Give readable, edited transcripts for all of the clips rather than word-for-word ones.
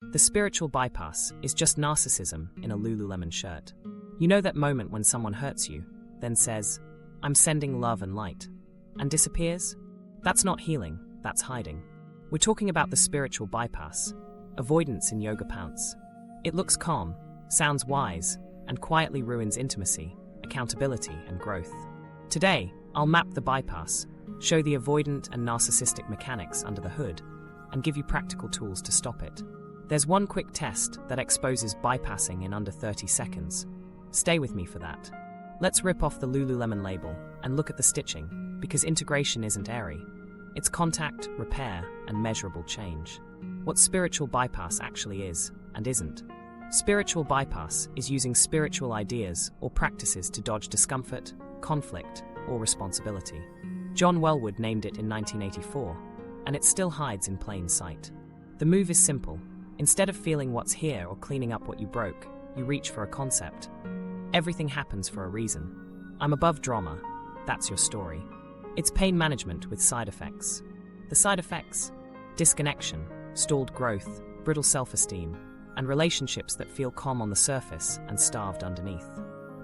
The spiritual bypass is just narcissism in a Lululemon shirt. You know that moment when someone hurts you, then says, "I'm sending love and light," and disappears? That's not healing, that's hiding. We're talking about the spiritual bypass, avoidance in yoga pants. It looks calm, sounds wise, and quietly ruins intimacy, accountability, and growth. Today, I'll map the bypass, show the avoidant and narcissistic mechanics under the hood, and give you practical tools to stop it. There's one quick test that exposes bypassing in under 30 seconds. Stay with me for that. Let's rip off the Lululemon label and look at the stitching, because integration isn't airy. It's contact, repair, and measurable change. What spiritual bypass actually is and isn't. Spiritual bypass is using spiritual ideas or practices to dodge discomfort, conflict, or responsibility. John Welwood named it in 1984, and it still hides in plain sight. The move is simple. Instead of feeling what's here or cleaning up what you broke, you reach for a concept. Everything happens for a reason. I'm above drama. That's your story. It's pain management with side effects. The side effects? Disconnection, stalled growth, brittle self-esteem, and relationships that feel calm on the surface and starved underneath.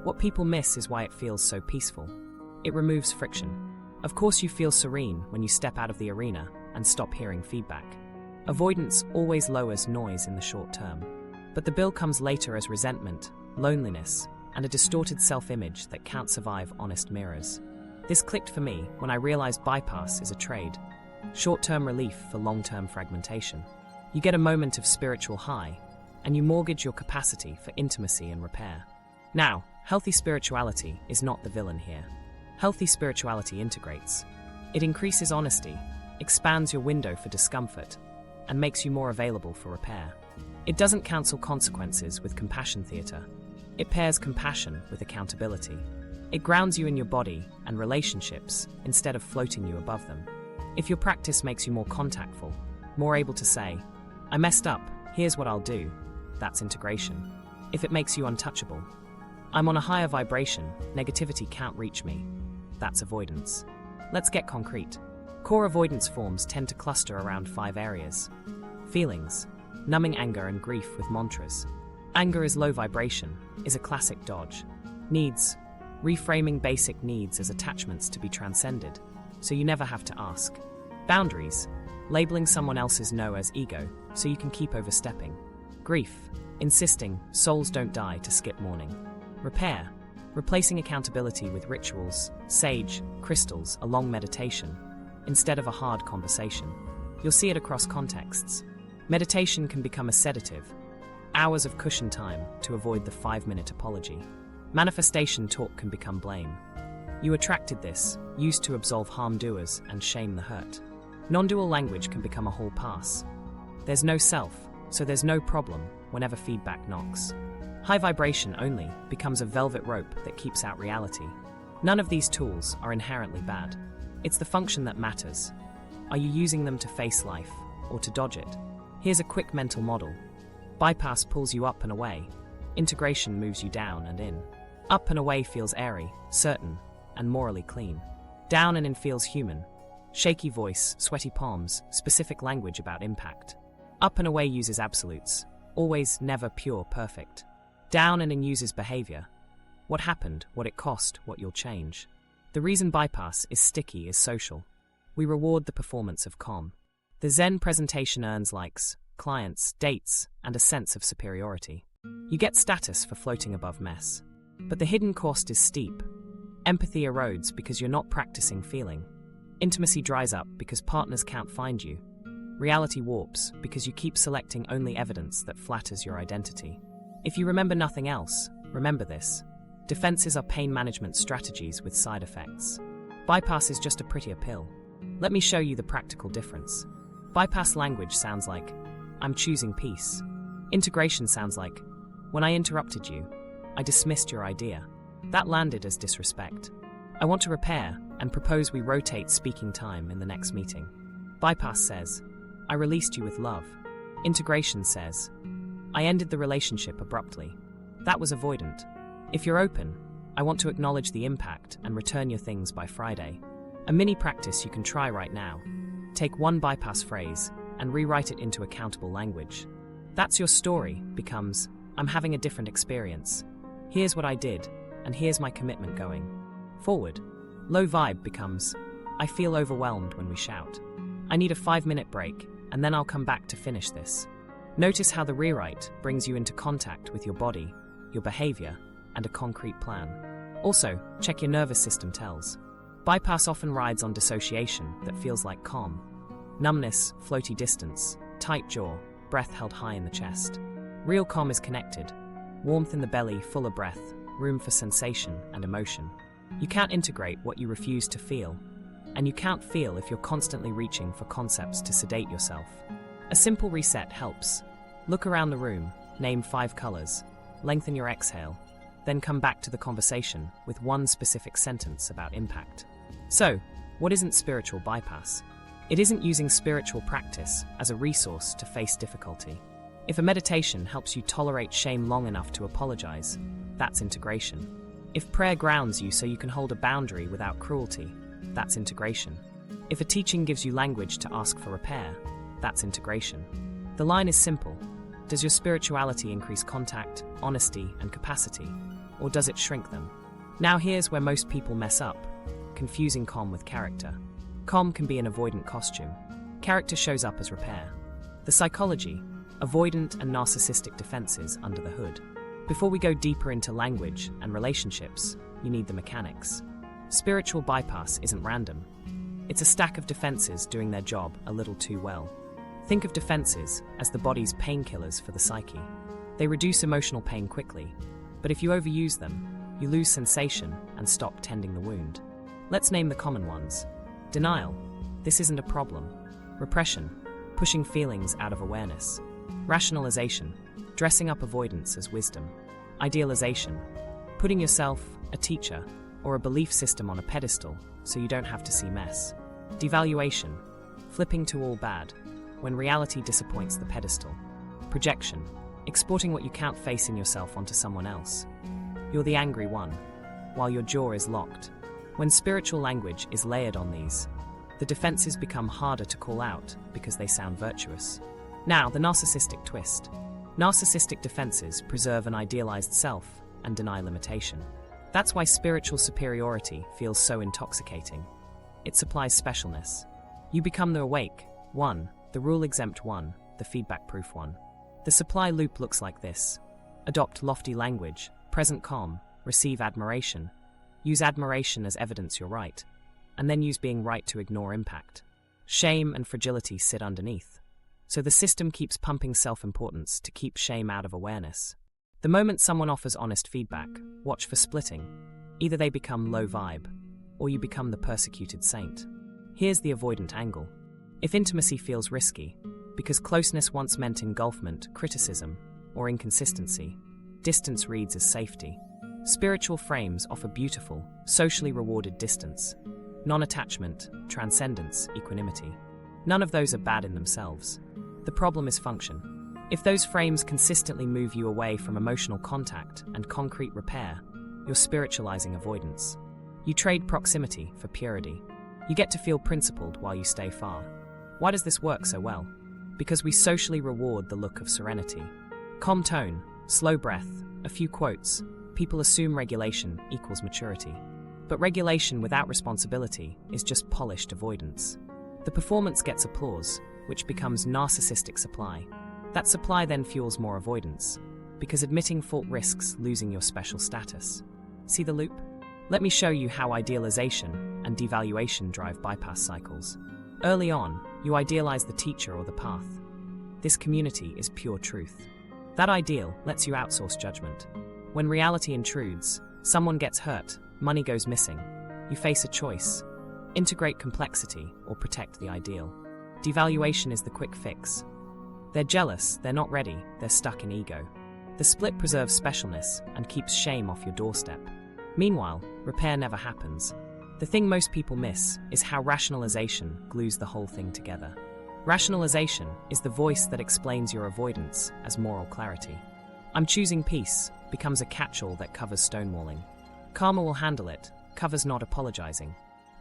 What people miss is why it feels so peaceful. It removes friction. Of course you feel serene when you step out of the arena and stop hearing feedback. Avoidance always lowers noise in the short term. But the bill comes later as resentment, loneliness, and a distorted self-image that can't survive honest mirrors. This clicked for me when I realized bypass is a trade. Short-term relief for long-term fragmentation. You get a moment of spiritual high, and you mortgage your capacity for intimacy and repair. Now, healthy spirituality is not the villain here. Healthy spirituality integrates. It increases honesty, expands your window for discomfort, and makes you more available for repair. It doesn't cancel consequences with compassion theater. It pairs compassion with accountability. It grounds you in your body and relationships instead of floating you above them. If your practice makes you more contactful, more able to say, "I messed up, here's what I'll do," that's integration. If it makes you untouchable, "I'm on a higher vibration, negativity can't reach me," that's avoidance. Let's get concrete. Core avoidance forms tend to cluster around 5 areas. Feelings, numbing anger and grief with mantras. Anger is low vibration, is a classic dodge. Needs, reframing basic needs as attachments to be transcended, so you never have to ask. Boundaries, labeling someone else's no as ego, so you can keep overstepping. Grief, insisting souls don't die to skip mourning. Repair, replacing accountability with rituals, sage, crystals, a long meditation, instead of a hard conversation. You'll see it across contexts. Meditation can become a sedative, hours of cushion time to avoid the 5-minute apology. Manifestation talk can become blame. You attracted this, used to absolve harm doers and shame the hurt. Non-dual language can become a hall pass. There's no self, so there's no problem whenever feedback knocks. High vibration only becomes a velvet rope that keeps out reality. None of these tools are inherently bad. It's the function that matters. Are you using them to face life or to dodge it? Here's a quick mental model. Bypass pulls you up and away. Integration moves you down and in. Up and away feels airy, certain, and morally clean. Down and in feels human. Shaky voice, sweaty palms, specific language about impact. Up and away uses absolutes. Always, never, pure, perfect. Down and in uses behavior. What happened, what it cost, what you'll change. The reason bypass is sticky is social. We reward the performance of calm. The Zen presentation earns likes, clients, dates, and a sense of superiority. You get status for floating above mess. But the hidden cost is steep. Empathy erodes because you're not practicing feeling. Intimacy dries up because partners can't find you. Reality warps because you keep selecting only evidence that flatters your identity. If you remember nothing else, remember this. Defenses are pain management strategies with side effects. Bypass is just a prettier pill. Let me show you the practical difference. Bypass language sounds like, "I'm choosing peace." Integration sounds like, "When I interrupted you, I dismissed your idea." That landed as disrespect. "I want to repair and propose we rotate speaking time in the next meeting." Bypass says, "I released you with love." Integration says, "I ended the relationship abruptly." That was avoidant. If you're open, I want to acknowledge the impact and return your things by Friday. A mini practice you can try right now. Take one bypass phrase and rewrite it into accountable language. That's your story becomes, I'm having a different experience. Here's what I did, and here's my commitment going forward. Low vibe becomes, I feel overwhelmed when we shout. I need a 5-minute break, and then I'll come back to finish this. Notice how the rewrite brings you into contact with your body, your behavior, and a concrete plan. Also, check your nervous system tells. Bypass often rides on dissociation that feels like calm. Numbness, floaty distance, tight jaw, breath held high in the chest. Real calm is connected. Warmth in the belly, fuller breath, room for sensation and emotion. You can't integrate what you refuse to feel, and you can't feel if you're constantly reaching for concepts to sedate yourself. A simple reset helps. Look around the room, name 5 colors, lengthen your exhale, then come back to the conversation with one specific sentence about impact. So, what isn't spiritual bypass? It isn't using spiritual practice as a resource to face difficulty. If a meditation helps you tolerate shame long enough to apologize, that's integration. If prayer grounds you so you can hold a boundary without cruelty, that's integration. If a teaching gives you language to ask for repair, that's integration. The line is simple. Does your spirituality increase contact, honesty, and capacity, or does it shrink them? Now here's where most people mess up, confusing calm with character. Calm can be an avoidant costume. Character shows up as repair. The psychology, avoidant and narcissistic defenses under the hood. Before we go deeper into language and relationships, you need the mechanics. Spiritual bypass isn't random. It's a stack of defenses doing their job a little too well. Think of defenses as the body's painkillers for the psyche. They reduce emotional pain quickly, but if you overuse them, you lose sensation and stop tending the wound. Let's name the common ones. Denial. This isn't a problem. Repression. Pushing feelings out of awareness. Rationalization. Dressing up avoidance as wisdom. Idealization. Putting yourself, a teacher, or a belief system on a pedestal so you don't have to see mess. Devaluation. Flipping to all bad, when reality disappoints the pedestal. Projection. Exporting what you can't face in yourself onto someone else. You're the angry one, while your jaw is locked. When spiritual language is layered on these, the defenses become harder to call out because they sound virtuous. Now, the narcissistic twist. Narcissistic defenses preserve an idealized self and deny limitation. That's why spiritual superiority feels so intoxicating. It supplies specialness. You become the awake one, the rule-exempt one, the feedback-proof one. The supply loop looks like this. Adopt lofty language, present calm, receive admiration. Use admiration as evidence you're right, and then use being right to ignore impact. Shame and fragility sit underneath. So the system keeps pumping self-importance to keep shame out of awareness. The moment someone offers honest feedback, watch for splitting. Either they become low vibe, or you become the persecuted saint. Here's the avoidant angle. If intimacy feels risky, because closeness once meant engulfment, criticism, or inconsistency, distance reads as safety. Spiritual frames offer beautiful, socially rewarded distance. Non-attachment, transcendence, equanimity. None of those are bad in themselves. The problem is function. If those frames consistently move you away from emotional contact and concrete repair, you're spiritualizing avoidance. You trade proximity for purity. You get to feel principled while you stay far. Why does this work so well? Because we socially reward the look of serenity. Calm tone, slow breath, a few quotes. People assume regulation equals maturity. But regulation without responsibility is just polished avoidance. The performance gets applause, which becomes narcissistic supply. That supply then fuels more avoidance, because admitting fault risks losing your special status. See the loop? Let me show you how idealization and devaluation drive bypass cycles. Early on, you idealize the teacher or the path. This community is pure truth. That ideal lets you outsource judgment. When reality intrudes, someone gets hurt, money goes missing. You face a choice. Integrate complexity or protect the ideal. Devaluation is the quick fix. They're jealous, they're not ready, they're stuck in ego. The split preserves specialness and keeps shame off your doorstep. Meanwhile, repair never happens. The thing most people miss is how rationalization glues the whole thing together. Rationalization is the voice that explains your avoidance as moral clarity. I'm choosing peace becomes a catch-all that covers stonewalling. Karma will handle it, covers not apologizing.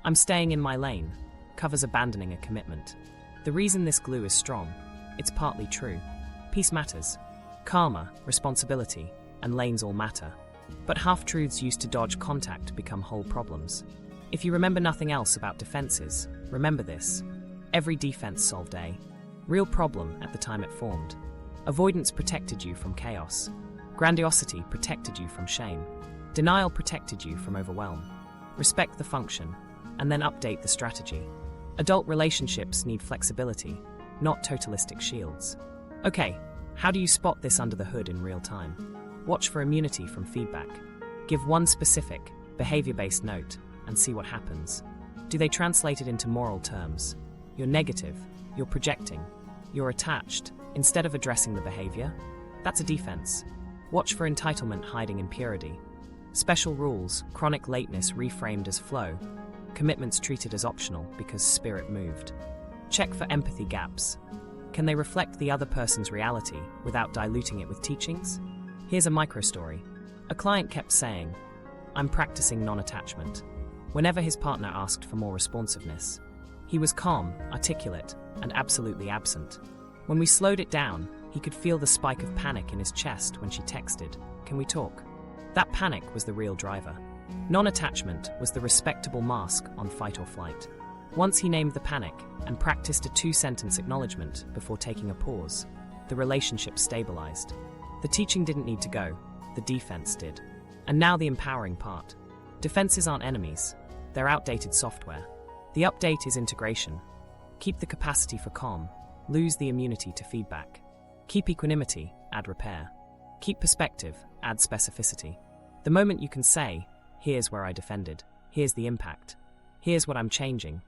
I'm staying in my lane, covers abandoning a commitment. The reason this glue is strong, it's partly true. Peace matters. Karma, responsibility, and lanes all matter. But half-truths used to dodge contact become whole problems. If you remember nothing else about defenses, remember this. Every defense solved a real problem at the time it formed. Avoidance protected you from chaos. Grandiosity protected you from shame. Denial protected you from overwhelm. Respect the function, and then update the strategy. Adult relationships need flexibility, not totalistic shields. Okay, how do you spot this under the hood in real time? Watch for immunity from feedback. Give one specific, behavior-based note, and see what happens. Do they translate it into moral terms? You're negative, you're projecting, you're attached, instead of addressing the behavior? That's a defense. Watch for entitlement hiding in purity. Special rules, chronic lateness reframed as flow, commitments treated as optional because spirit moved. Check for empathy gaps. Can they reflect the other person's reality without diluting it with teachings? Here's a micro-story. A client kept saying, "I'm practicing non-attachment," whenever his partner asked for more responsiveness. He was calm, articulate, and absolutely absent. When we slowed it down, he could feel the spike of panic in his chest when she texted, "Can we talk?" That panic was the real driver. Non-attachment was the respectable mask on fight or flight. Once he named the panic and practiced a 2-sentence acknowledgement before taking a pause, the relationship stabilized. The teaching didn't need to go, the defense did. And now the empowering part. Defenses aren't enemies, they're outdated software. The update is integration. Keep the capacity for calm, lose the immunity to feedback. Keep equanimity, add repair. Keep perspective, add specificity. The moment you can say, "Here's where I defended, here's the impact, here's what I'm changing,"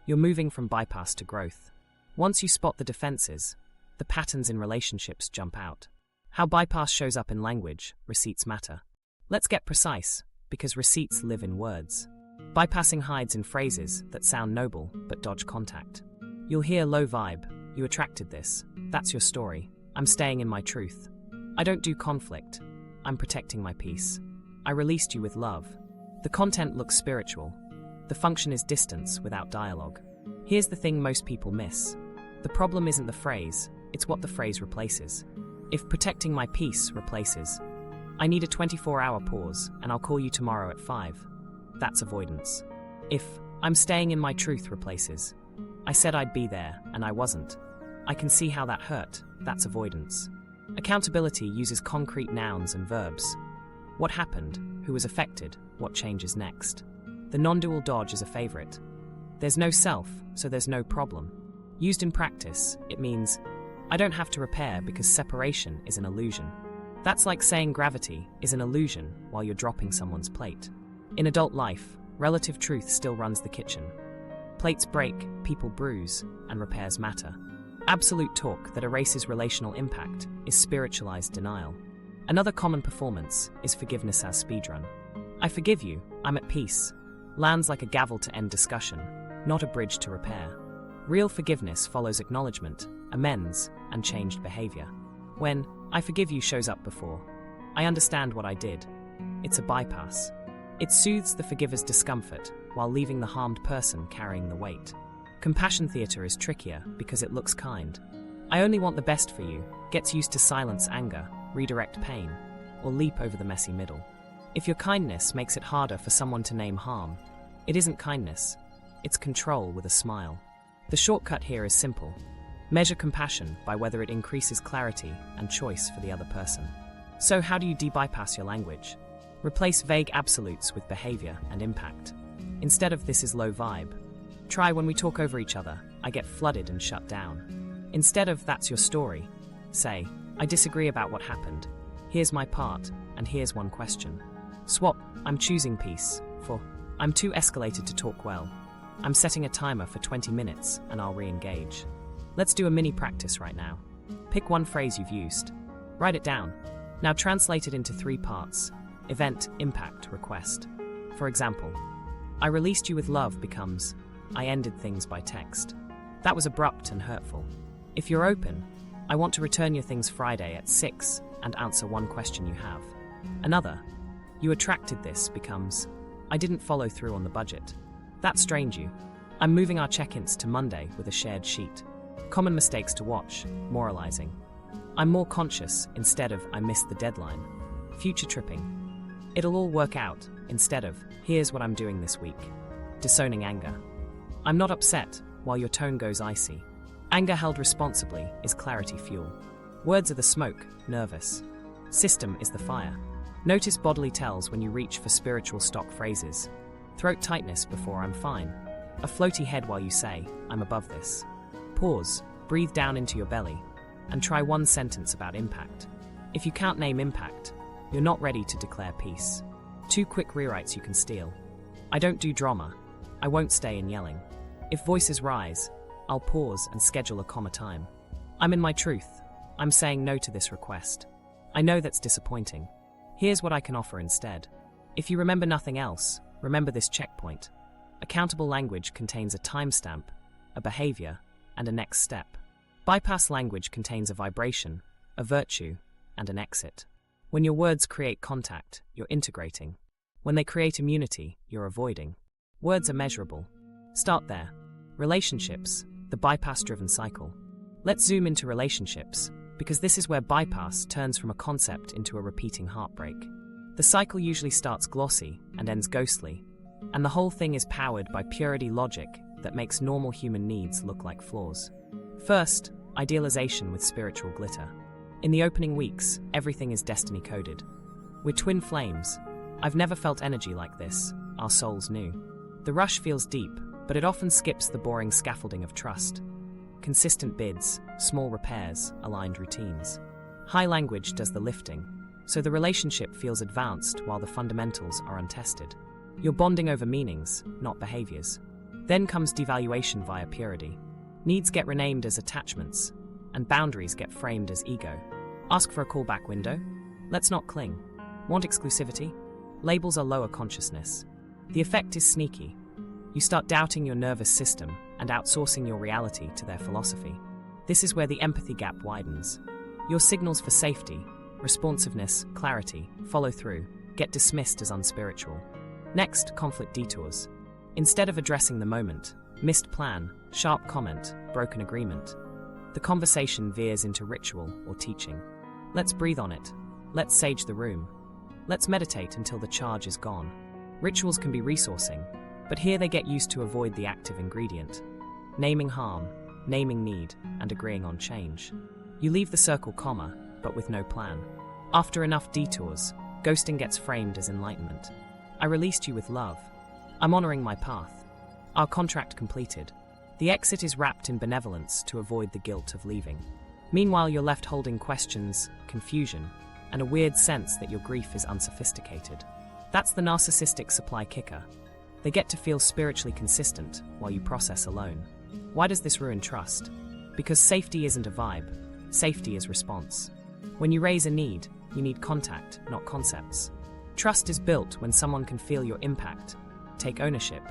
you're moving from bypass to growth. Once you spot the defenses, the patterns in relationships jump out. How bypass shows up in language, receipts matter. Let's get precise, because receipts live in words. Bypassing hides in phrases that sound noble but dodge contact. You'll hear low vibe, "You attracted this, that's your story, I'm staying in my truth. I don't do conflict, I'm protecting my peace. I released you with love." The content looks spiritual. The function is distance without dialogue. Here's the thing most people miss. The problem isn't the phrase, it's what the phrase replaces. If "protecting my peace" replaces, "I need a 24-hour pause and I'll call you tomorrow at 5, that's avoidance. If "I'm staying in my truth" replaces, "I said I'd be there and I wasn't, I can see how that hurt," that's avoidance. Accountability uses concrete nouns and verbs. What happened? Who was affected? What changes next? The non-dual dodge is a favorite. There's no self, so there's no problem. Used in practice, it means, I don't have to repair because separation is an illusion. That's like saying gravity is an illusion while you're dropping someone's plate. In adult life, relative truth still runs the kitchen. Plates break, people bruise, and repairs matter. Absolute talk that erases relational impact is spiritualized denial. Another common performance is forgiveness as speedrun. "I forgive you, I'm at peace," lands like a gavel to end discussion, not a bridge to repair. Real forgiveness follows acknowledgement, amends, and changed behavior. When "I forgive you" shows up before "I understand what I did," it's a bypass. It soothes the forgiver's discomfort while leaving the harmed person carrying the weight. Compassion theater is trickier because it looks kind. "I only want the best for you" gets used to silence anger, redirect pain, or leap over the messy middle. If your kindness makes it harder for someone to name harm, it isn't kindness, it's control with a smile. The shortcut here is simple. Measure compassion by whether it increases clarity and choice for the other person. So how do you de-bypass your language? Replace vague absolutes with behavior and impact. Instead of "this is low vibe," try "when we talk over each other, I get flooded and shut down." Instead of "that's your story," say, "I disagree about what happened. Here's my part, and here's one question." Swap "I'm choosing peace" for "I'm too escalated to talk well. I'm setting a timer for 20 minutes and I'll re-engage." Let's do a mini practice right now. Pick one phrase you've used. Write it down. Now translate it into 3 parts: event, impact, request. For example, "I released you with love" becomes "I ended things by text. That was abrupt and hurtful." If you're open, "I want to return your things Friday at 6 and answer one question you have." Another, "You attracted this" becomes "I didn't follow through on the budget. That strained you. I'm moving our check-ins to Monday with a shared sheet." Common mistakes to watch: moralizing. I'm more conscious instead of I missed the deadline. Future tripping. It'll all work out instead of here's what I'm doing this week. Disowning anger. I'm not upset while your tone goes icy. Anger held responsibly is clarity fuel. Words are the smoke, nervous. System is the fire. Notice bodily tells when you reach for spiritual stock phrases. Throat tightness before I'm fine. A floaty head while you say, I'm above this. Pause, breathe down into your belly, and try one sentence about impact. If you can't name impact, you're not ready to declare peace. 2 quick rewrites you can steal. I don't do drama. I won't stay in yelling. If voices rise, I'll pause and schedule a comma time. I'm in my truth. I'm saying no to this request. I know that's disappointing. Here's what I can offer instead. If you remember nothing else, remember this checkpoint. Accountable language contains a timestamp, a behavior, and a next step. Bypass language contains a vibration, a virtue, and an exit. When your words create contact, you're integrating. When they create immunity, you're avoiding. Words are measurable. Start there. Relationships, the bypass-driven cycle. Let's zoom into relationships, because this is where bypass turns from a concept into a repeating heartbreak. The cycle usually starts glossy and ends ghostly, and the whole thing is powered by purity logic that makes normal human needs look like flaws. First, idealization with spiritual glitter. In the opening weeks, everything is destiny-coded. We're twin flames. I've never felt energy like this, our souls knew. The rush feels deep, but it often skips the boring scaffolding of trust. Consistent bids, small repairs, aligned routines. High language does the lifting, so the relationship feels advanced while the fundamentals are untested. You're bonding over meanings, not behaviors. Then comes devaluation via purity. Needs get renamed as attachments, and boundaries get framed as ego. Ask for a callback window? Let's not cling. Want exclusivity? Labels are lower consciousness. The effect is sneaky. You start doubting your nervous system and outsourcing your reality to their philosophy. This is where the empathy gap widens. Your signals for safety, responsiveness, clarity, follow through, get dismissed as unspiritual. Next, conflict detours. Instead of addressing the moment, missed plan, sharp comment, broken agreement, the conversation veers into ritual or teaching. Let's breathe on it. Let's sage the room. Let's meditate until the charge is gone. Rituals can be resourcing, but here they get used to avoid the active ingredient. Naming harm, naming need, and agreeing on change. You leave the circle comma, but with no plan. After enough detours, ghosting gets framed as enlightenment. I released you with love. I'm honoring my path. Our contract completed. The exit is wrapped in benevolence to avoid the guilt of leaving. Meanwhile, you're left holding questions, confusion, and a weird sense that your grief is unsophisticated. That's the narcissistic supply kicker. They get to feel spiritually consistent while you process alone. Why does this ruin trust? Because safety isn't a vibe, safety is response. When you raise a need, you need contact, not concepts. Trust is built when someone can feel your impact, take ownership,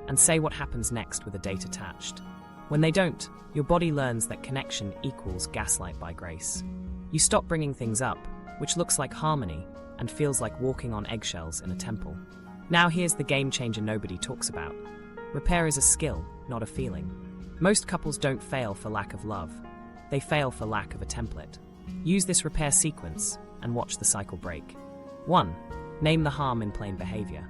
and say what happens next with a date attached. When they don't, your body learns that connection equals gaslight by grace. You stop bringing things up, which looks like harmony and feels like walking on eggshells in a temple. Now here's the game changer nobody talks about. Repair is a skill, not a feeling. Most couples don't fail for lack of love. They fail for lack of a template. Use this repair sequence and watch the cycle break. 1. Name the harm in plain behavior.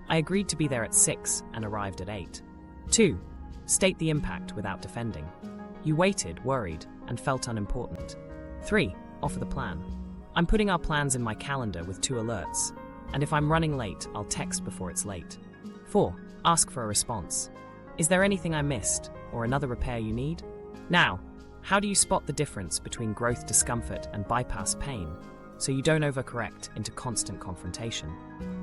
I agreed to be there at 6 and arrived at 8. 2. State the impact without defending. You waited, worried, and felt unimportant. 3. Offer the plan. I'm putting our plans in my calendar with 2 alerts, and if I'm running late, I'll text before it's late. 4. Ask for a response. Is there anything I missed, or another repair you need? Now, how do you spot the difference between growth discomfort and bypass pain, so you don't overcorrect into constant confrontation?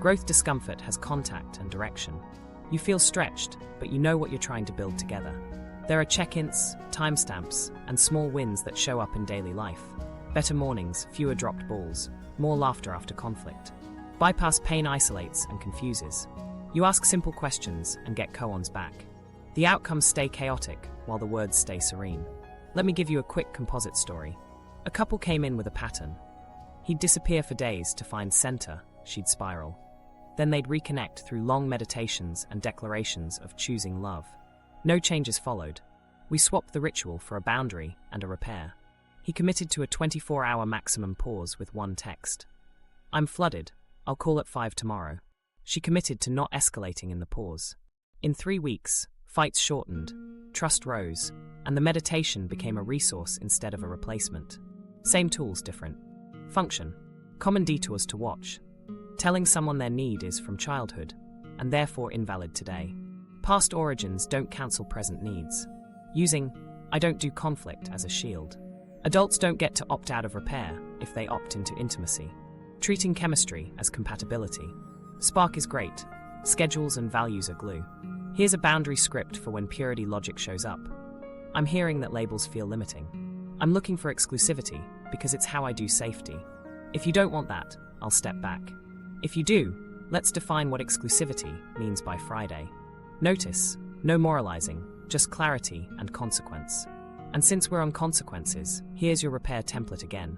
Growth discomfort has contact and direction. You feel stretched, but you know what you're trying to build together. There are check-ins, timestamps, and small wins that show up in daily life. Better mornings, fewer dropped balls, more laughter after conflict. Bypass pain isolates and confuses. You ask simple questions and get koans back. The outcomes stay chaotic while the words stay serene. Let me give you a quick composite story. A couple came in with a pattern. He'd disappear for days to find center, she'd spiral. Then they'd reconnect through long meditations and declarations of choosing love. No changes followed. We swapped the ritual for a boundary and a repair. He committed to a 24-hour maximum pause with one text. I'm flooded. I'll call at 5 tomorrow. She committed to not escalating in the pause. In 3 weeks, fights shortened, trust rose, and the meditation became a resource instead of a replacement. Same tools, different function. Common detours to watch. Telling someone their need is from childhood, and therefore invalid today. Past origins don't cancel present needs. Using I don't do conflict as a shield. Adults don't get to opt out of repair if they opt into intimacy. Treating chemistry as compatibility. Spark is great. Schedules and values are glue. Here's a boundary script for when purity logic shows up. I'm hearing that labels feel limiting. I'm looking for exclusivity because it's how I do safety. If you don't want that, I'll step back. If you do, let's define what exclusivity means by Friday. Notice, no moralizing, just clarity and consequence. And since we're on consequences, here's your repair template again.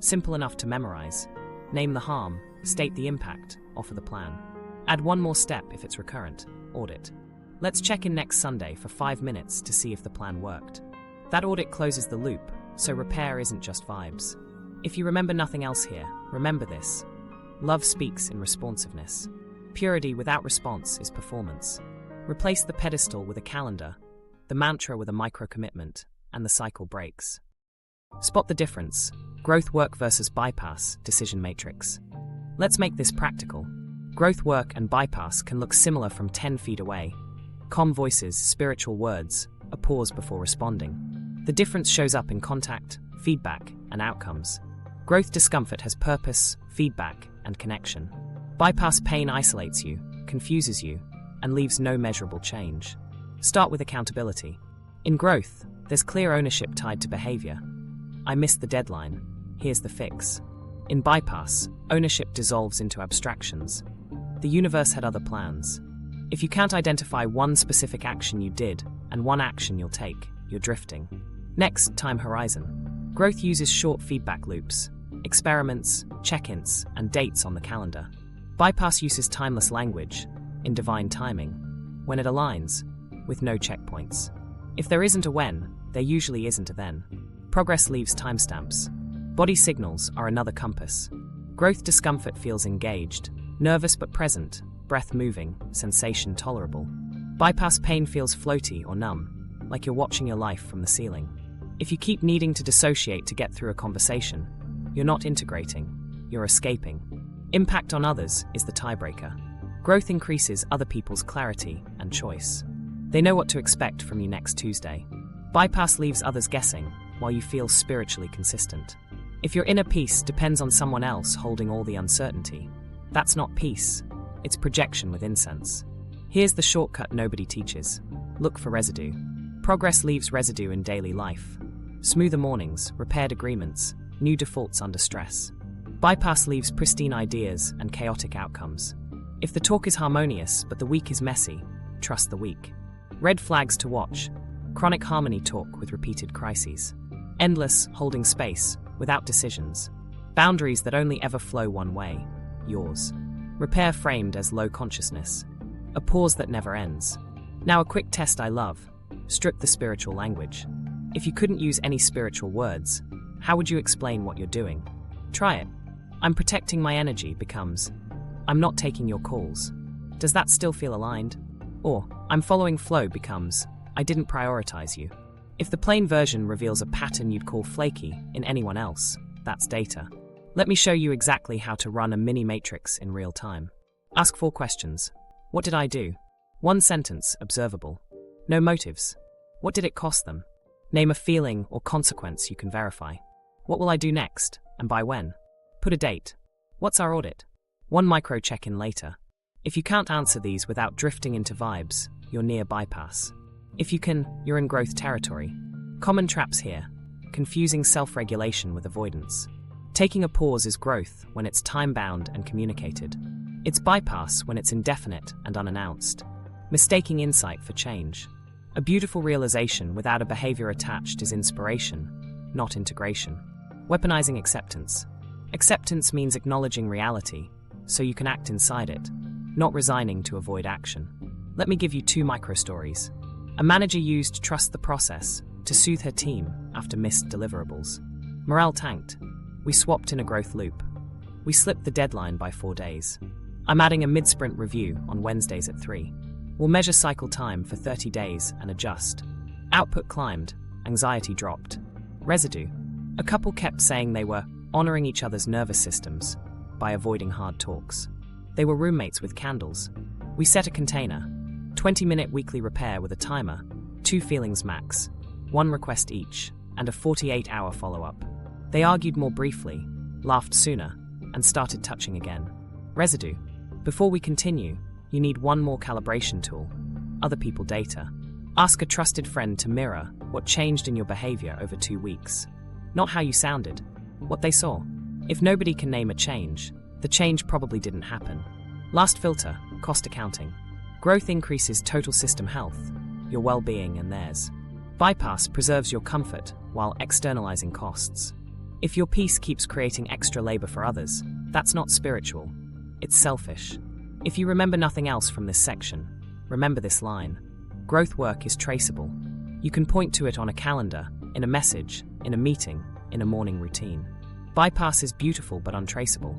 Simple enough to memorize. Name the harm, state the impact, offer the plan. Add one more step if it's recurrent, audit. Let's check in next Sunday for 5 minutes to see if the plan worked. That audit closes the loop, so repair isn't just vibes. If you remember nothing else here, remember this. Love speaks in responsiveness. Purity without response is performance. Replace the pedestal with a calendar, the mantra with a micro-commitment, and the cycle breaks. Spot the difference. Growth work versus bypass, decision matrix. Let's make this practical. Growth work and bypass can look similar from 10 feet away. Calm voices, spiritual words, a pause before responding. The difference shows up in contact, feedback, and outcomes. Growth discomfort has purpose, feedback, and connection. Bypass pain isolates you, confuses you, and leaves no measurable change. Start with accountability. In growth, there's clear ownership tied to behavior. I missed the deadline. Here's the fix. In bypass, ownership dissolves into abstractions. The universe had other plans. If you can't identify one specific action you did and one action you'll take, you're drifting. Next, time horizon. Growth uses short feedback loops, experiments, check-ins, and dates on the calendar. Bypass uses timeless language, in divine timing, when it aligns, with no checkpoints. If there isn't a when, there usually isn't a then. Progress leaves timestamps. Body signals are another compass. Growth discomfort feels engaged, nervous but present, breath moving, sensation tolerable. Bypass pain feels floaty or numb, like you're watching your life from the ceiling. If you keep needing to dissociate to get through a conversation, you're not integrating, you're escaping. Impact on others is the tiebreaker. Growth increases other people's clarity and choice. They know what to expect from you next Tuesday. Bypass leaves others guessing, while you feel spiritually consistent. If your inner peace depends on someone else holding all the uncertainty, that's not peace, it's projection with incense. Here's the shortcut nobody teaches. Look for residue. Progress leaves residue in daily life. Smoother mornings, repaired agreements, new defaults under stress. Bypass leaves pristine ideas and chaotic outcomes. If the talk is harmonious but the week is messy, trust the week. Red flags to watch. Chronic harmony talk with repeated crises. Endless, holding space, without decisions. Boundaries that only ever flow one way, yours. Repair framed as low consciousness. A pause that never ends. Now a quick test I love. Strip the spiritual language. If you couldn't use any spiritual words, how would you explain what you're doing? Try it. I'm protecting my energy becomes, I'm not taking your calls. Does that still feel aligned? Or, I'm following flow becomes, I didn't prioritize you. If the plain version reveals a pattern you'd call flaky in anyone else, that's data. Let me show you exactly how to run a mini matrix in real time. Ask 4 questions. What did I do? 1 sentence, observable. No motives. What did it cost them? Name a feeling or consequence you can verify. What will I do next, and by when? Put a date. What's our audit? 1 micro check-in later. If you can't answer these without drifting into vibes, you're near bypass. If you can, you're in growth territory. Common traps here. Confusing self-regulation with avoidance. Taking a pause is growth when it's time-bound and communicated. It's bypass when it's indefinite and unannounced. Mistaking insight for change. A beautiful realization without a behavior attached is inspiration, not integration. Weaponizing acceptance. Acceptance means acknowledging reality, so you can act inside it, not resigning to avoid action. Let me give you 2 micro-stories. A manager used trust the process to soothe her team after missed deliverables. Morale tanked. We swapped in a growth loop. We slipped the deadline by 4 days. I'm adding a mid-sprint review on Wednesdays at 3. We'll measure cycle time for 30 days and adjust. Output climbed, anxiety dropped. Residue. A couple kept saying they were honoring each other's nervous systems by avoiding hard talks. They were roommates with candles. We set a container. 20-minute weekly repair with a timer, 2 feelings max, 1 request each, and a 48-hour follow-up. They argued more briefly, laughed sooner, and started touching again. Residue. Before we continue, you need one more calibration tool: other people data. Ask a trusted friend to mirror what changed in your behavior over 2 weeks. Not how you sounded, what they saw. If nobody can name a change, the change probably didn't happen. Last filter: cost accounting. Growth increases total system health, your well-being and theirs. Bypass preserves your comfort while externalizing costs. If your peace keeps creating extra labor for others, that's not spiritual, it's selfish. If you remember nothing else from this section, remember this line: growth work is traceable. You can point to it on a calendar, in a message, in a meeting, in a morning routine. Bypass is beautiful but untraceable.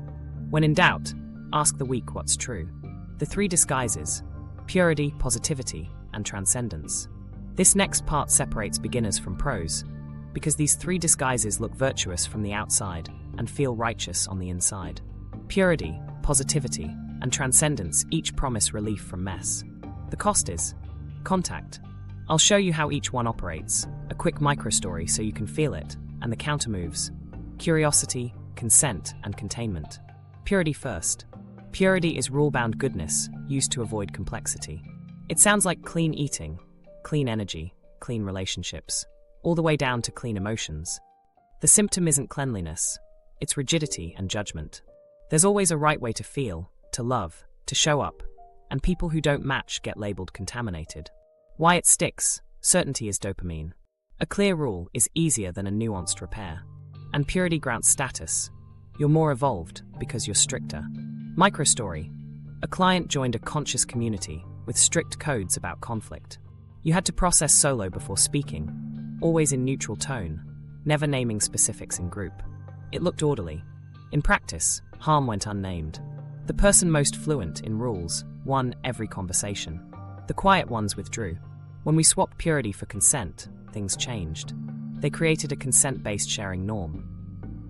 When in doubt, ask the weak what's true. The 3 disguises: purity, positivity, and transcendence. This next part separates beginners from pros, because these 3 disguises look virtuous from the outside and feel righteous on the inside. Purity, positivity, and transcendence each promise relief from mess. The cost is contact. I'll show you how each one operates, a quick microstory so you can feel it, and the countermoves: curiosity, consent, and containment. Purity first. Purity is rule-bound goodness used to avoid complexity. It sounds like clean eating, clean energy, clean relationships, all the way down to clean emotions. The symptom isn't cleanliness, it's rigidity and judgment. There's always a right way to feel, to love, to show up, and people who don't match get labeled contaminated. Why it sticks: certainty is dopamine. A clear rule is easier than a nuanced repair. And purity grants status. You're more evolved because you're stricter. Microstory. A client joined a conscious community with strict codes about conflict. You had to process solo before speaking, always in neutral tone, never naming specifics in group. It looked orderly. In practice, harm went unnamed. The person most fluent in rules won every conversation. The quiet ones withdrew. When we swapped purity for consent, things changed. They created a consent-based sharing norm.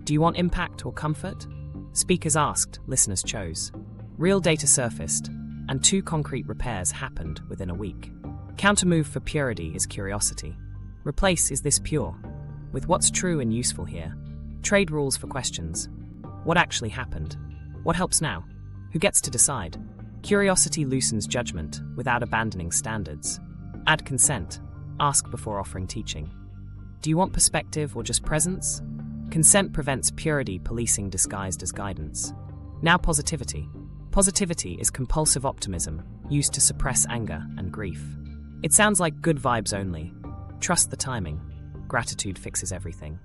Do you want impact or comfort? Speakers asked, listeners chose. Real data surfaced, and 2 concrete repairs happened within a week. Countermove for purity is curiosity. Replace "is this pure?" with "what's true and useful here?" Trade rules for questions. What actually happened? What helps now? Who gets to decide? Curiosity loosens judgment without abandoning standards. Add consent. Ask before offering teaching. Do you want perspective or just presence? Consent prevents purity policing disguised as guidance. Now positivity. Positivity is compulsive optimism used to suppress anger and grief. It sounds like good vibes only. Trust the timing. Gratitude fixes everything.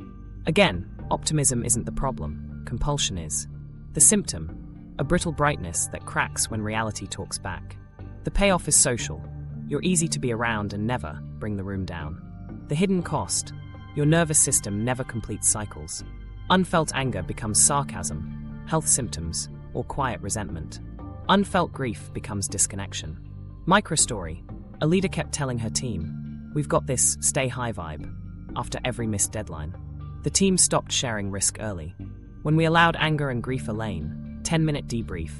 Again, optimism isn't the problem, compulsion is. The symptom: a brittle brightness that cracks when reality talks back. The payoff is social. You're easy to be around and never bring the room down. The hidden cost: your nervous system never completes cycles. Unfelt anger becomes sarcasm, health symptoms, or quiet resentment. Unfelt grief becomes disconnection. Microstory: a leader kept telling her team, "We've got this, stay high vibe," after every missed deadline. The team stopped sharing risk early. When we allowed anger and grief a lane, 10-minute debrief,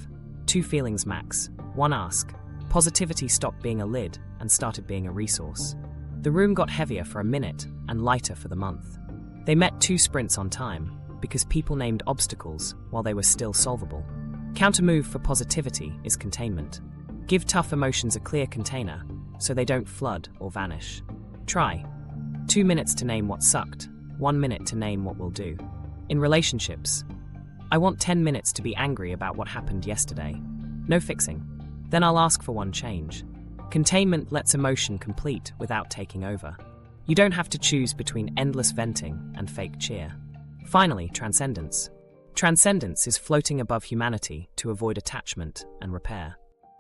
2 feelings max, 1 ask, positivity stopped being a lid and started being a resource. The room got heavier for a minute and lighter for the month. They met 2 sprints on time because people named obstacles while they were still solvable. Countermove for positivity is containment. Give tough emotions a clear container so they don't flood or vanish. Try 2 minutes to name what sucked, 1 minute to name what will do. In relationships, I want 10 minutes to be angry about what happened yesterday. No fixing. Then I'll ask for one change. Containment lets emotion complete without taking over. You don't have to choose between endless venting and fake cheer. Finally, transcendence. Transcendence is floating above humanity to avoid attachment and repair.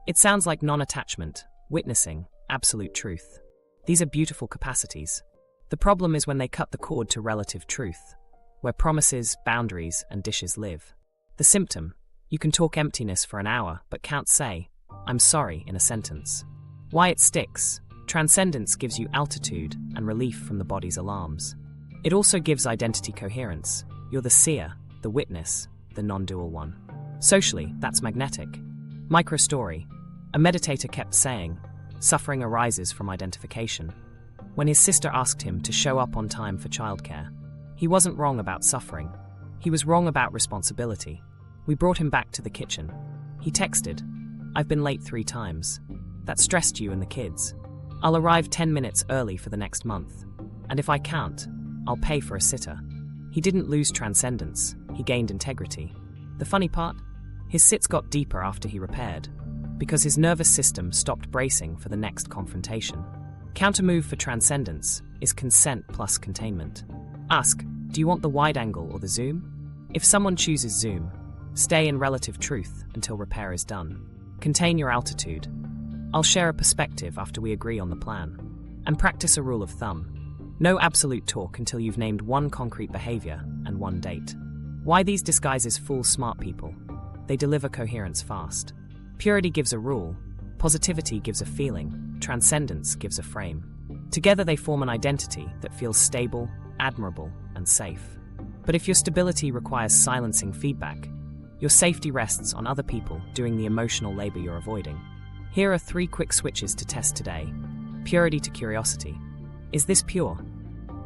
It sounds like non-attachment, witnessing, absolute truth. These are beautiful capacities. The problem is when they cut the cord to relative truth. where promises, boundaries, and dishes live. The symptom: you can talk emptiness for an hour but can't say, "I'm sorry," in a sentence. Why it sticks: transcendence gives you altitude and relief from the body's alarms. It also gives identity coherence. You're the seer, the witness, the non-dual one. Socially, that's magnetic. Micro-story: a meditator kept saying, suffering arises from identification. When his sister asked him to show up on time for childcare, he wasn't wrong about suffering. He was wrong about responsibility. We brought him back to the kitchen. He texted, "I've been late 3 times. That stressed you and the kids. I'll arrive 10 minutes early for the next month. And if I can't, I'll pay for a sitter." He didn't lose transcendence, he gained integrity. The funny part? His sits got deeper after he repaired, because his nervous system stopped bracing for the next confrontation. Countermove for transcendence is consent plus containment. Ask, do you want the wide angle or the zoom? If someone chooses zoom, stay in relative truth until repair is done. Contain your altitude. I'll share a perspective after we agree on the plan. And practice a rule of thumb. No absolute talk until you've named one concrete behavior and one date. Why these disguises fool smart people? They deliver coherence fast. Purity gives a rule, positivity gives a feeling, transcendence gives a frame. Together they form an identity that feels stable, admirable, and safe. But if your stability requires silencing feedback, your safety rests on other people doing the emotional labor you're avoiding. Here are 3 quick switches to test today. Purity to curiosity. Is this pure?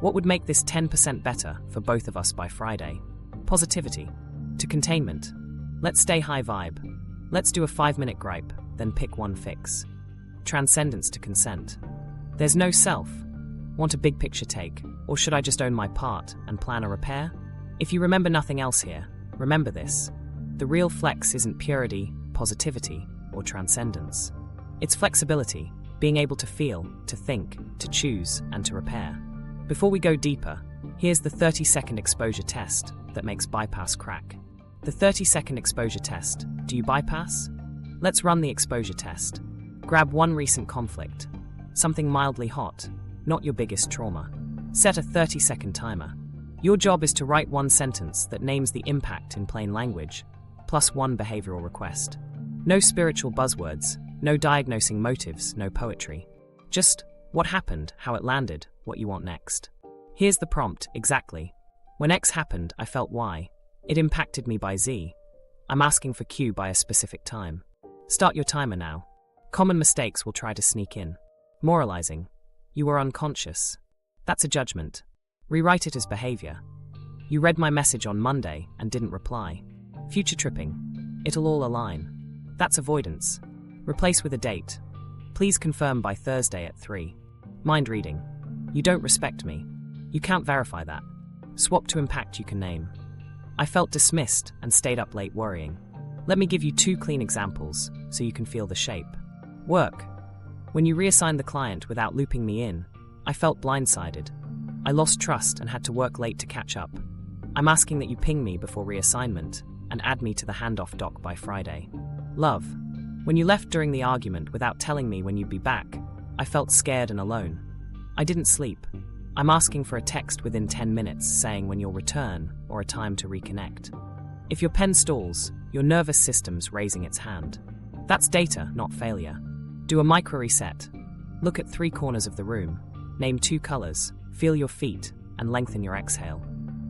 What would make this 10% better for both of us by Friday? Positivity to containment. Let's stay high vibe. Let's do a 5-minute gripe, then pick one fix. Transcendence to consent. There's no self. Want a big picture take, or should I just own my part and plan a repair? If you remember nothing else here, remember this. The real flex isn't purity, positivity, or transcendence. It's flexibility, being able to feel, to think, to choose, and to repair. Before we go deeper, here's the 30-second exposure test that makes bypass crack. The 30-second exposure test. Do you bypass? Let's run the exposure test. Grab one recent conflict, something mildly hot, not your biggest trauma. Set a 30-second timer. Your job is to write one sentence that names the impact in plain language, plus one behavioral request. No spiritual buzzwords, no diagnosing motives, no poetry. Just what happened, how it landed, what you want next. Here's the prompt, exactly. When X happened, I felt Y. It impacted me by Z. I'm asking for Q by a specific time. Start your timer now. Common mistakes will try to sneak in. Moralizing. You were unconscious. That's a judgment. Rewrite it as behavior. You read my message on Monday and didn't reply. Future tripping. It'll all align. That's avoidance. Replace with a date. Please confirm by Thursday at 3. Mind reading. You don't respect me. You can't verify that. Swap to impact you can name. I felt dismissed and stayed up late worrying. Let me give you 2 clean examples so you can feel the shape. Work. When you reassigned the client without looping me in, I felt blindsided. I lost trust and had to work late to catch up. I'm asking that you ping me before reassignment and add me to the handoff doc by Friday. Love. When you left during the argument without telling me when you'd be back, I felt scared and alone. I didn't sleep. I'm asking for a text within 10 minutes saying when you'll return or a time to reconnect. If your pen stalls, your nervous system's raising its hand. That's data, not failure. Do a micro reset. Look at 3 corners of the room. Name 2 colors, feel your feet, and lengthen your exhale.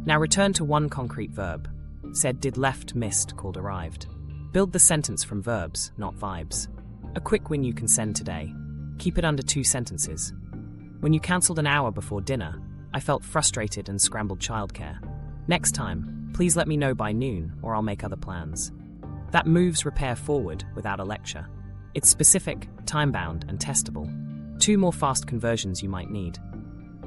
Now return to one concrete verb. Said did left missed called arrived. Build the sentence from verbs, not vibes. A quick win you can send today. Keep it under 2 sentences. When you cancelled an hour before dinner, I felt frustrated and scrambled childcare. Next time, please let me know by noon or I'll make other plans. That moves repair forward without a lecture. It's specific, time-bound, and testable. 2 more fast conversions you might need.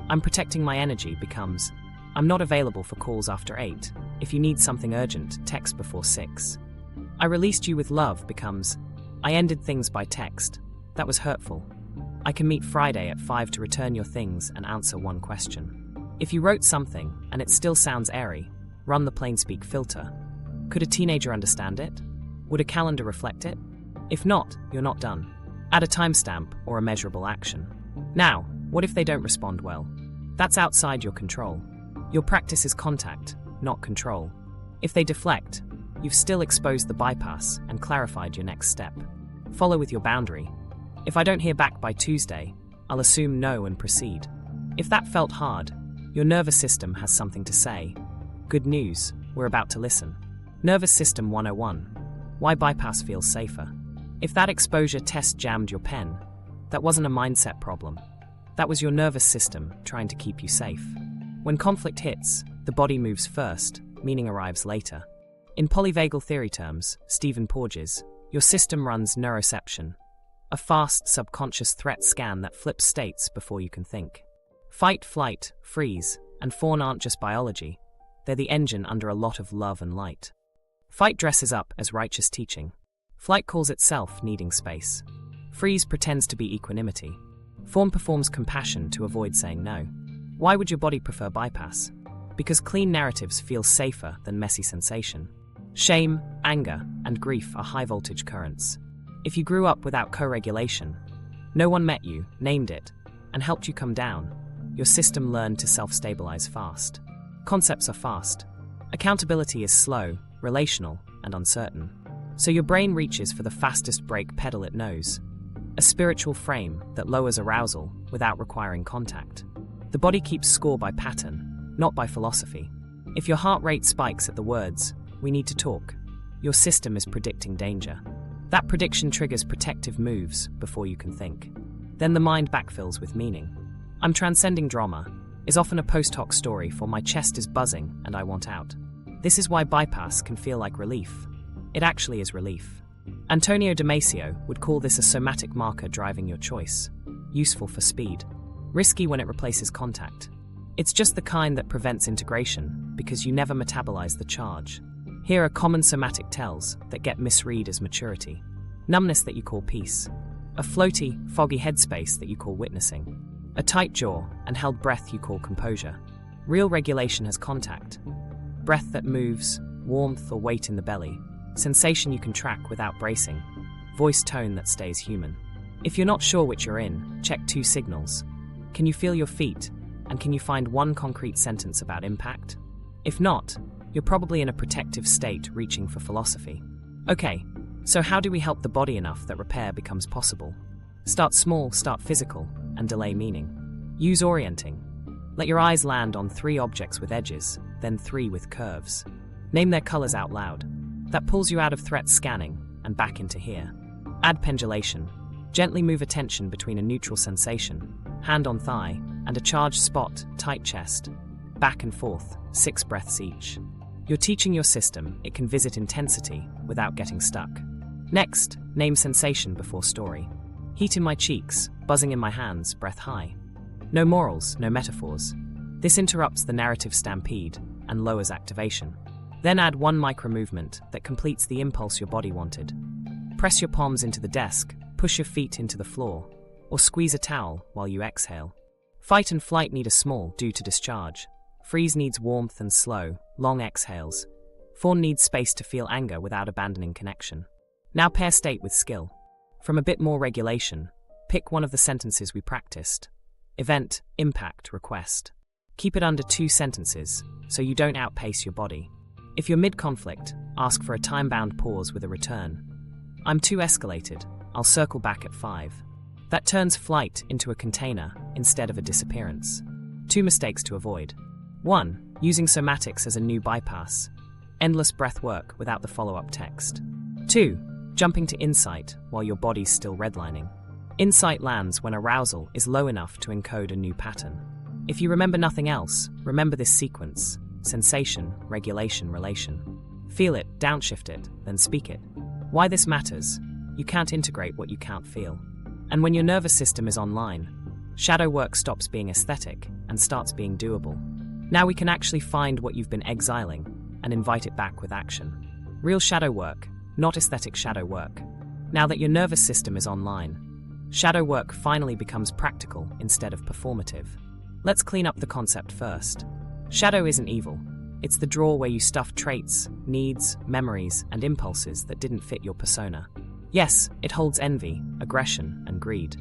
I'm protecting my energy becomes, I'm not available for calls after 8. If you need something urgent, text before 6. I released you with love becomes, I ended things by text. That was hurtful. I can meet Friday at 5 to return your things and answer one question. If you wrote something and it still sounds airy, run the plain-speak filter. Could a teenager understand it? Would a calendar reflect it? If not, you're not done. Add a timestamp or a measurable action. Now, what if they don't respond well? That's outside your control. Your practice is contact, not control. If they deflect, you've still exposed the bypass and clarified your next step. Follow with your boundary. If I don't hear back by Tuesday, I'll assume no and proceed. If that felt hard, your nervous system has something to say. Good news, we're about to listen. Nervous System 101. Why bypass feels safer. If that exposure test jammed your pen, that wasn't a mindset problem. That was your nervous system trying to keep you safe. When conflict hits, the body moves first, meaning arrives later. In polyvagal theory terms, Stephen Porges, your system runs neuroception, a fast subconscious threat scan that flips states before you can think. Fight, flight, freeze, and fawn aren't just biology. They're the engine under a lot of love and light. Fight dresses up as righteous teaching. Flight calls itself needing space. Freeze pretends to be equanimity. Fawn performs compassion to avoid saying no. Why would your body prefer bypass? Because clean narratives feel safer than messy sensation. Shame, anger, and grief are high-voltage currents. If you grew up without co-regulation, no one met you, named it, and helped you come down, your system learned to self-stabilize fast. Concepts are fast. Accountability is slow, relational, and uncertain. So your brain reaches for the fastest brake pedal it knows. A spiritual frame that lowers arousal without requiring contact. The body keeps score by pattern, not by philosophy. If your heart rate spikes at the words, "We need to talk," your system is predicting danger. That prediction triggers protective moves before you can think. Then the mind backfills with meaning. "I'm transcending drama" is often a post hoc story for "my chest is buzzing and I want out." This is why bypass can feel like relief. It actually is relief. Antonio Damasio would call this a somatic marker driving your choice. Useful for speed. Risky when it replaces contact. It's just the kind that prevents integration because you never metabolize the charge. Here are common somatic tells that get misread as maturity. Numbness that you call peace. A floaty, foggy headspace that you call witnessing. A tight jaw and held breath you call composure. Real regulation has contact. Breath that moves, warmth or weight in the belly. Sensation you can track without bracing. Voice tone that stays human. If you're not sure which you're in, check two signals. Can you feel your feet? And can you find one concrete sentence about impact? If not, you're probably in a protective state reaching for philosophy. Okay, so how do we help the body enough that repair becomes possible? Start small, start physical, and delay meaning. Use orienting. Let your eyes land on 3 objects with edges, then 3 with curves. Name their colors out loud. That pulls you out of threat scanning and back into here. Add pendulation. Gently move attention between a neutral sensation, hand on thigh, and a charged spot, tight chest. Back and forth, 6 breaths each. You're teaching your system it can visit intensity without getting stuck. Next, name sensation before story. Heat in my cheeks, buzzing in my hands, breath high. No morals, no metaphors. This interrupts the narrative stampede and lowers activation. Then add 1 micro-movement that completes the impulse your body wanted. Press your palms into the desk, push your feet into the floor, or squeeze a towel while you exhale. Fight and flight need a small due to discharge. Freeze needs warmth and slow, long exhales. Fawn needs space to feel anger without abandoning connection. Now pair state with skill. From a bit more regulation, pick one of the sentences we practiced. Event, impact, request. Keep it under 2 sentences, so you don't outpace your body. If you're mid-conflict, ask for a time-bound pause with a return. "I'm too escalated, I'll circle back at 5. That turns flight into a container instead of a disappearance. 2 mistakes to avoid. 1. Using somatics as a new bypass. Endless breath work without the follow-up text. 2. Jumping to insight while your body's still redlining. Insight lands when arousal is low enough to encode a new pattern. If you remember nothing else, remember this sequence. Sensation, regulation, relation. Feel it, downshift it, then speak it. Why this matters? You can't integrate what you can't feel. And when your nervous system is online, shadow work stops being aesthetic and starts being doable. Now we can actually find what you've been exiling and invite it back with action. Real shadow work, not aesthetic shadow work. Now that your nervous system is online, shadow work finally becomes practical instead of performative. Let's clean up the concept first. Shadow isn't evil. It's the drawer where you stuff traits, needs, memories, and impulses that didn't fit your persona. Yes, it holds envy, aggression, and greed.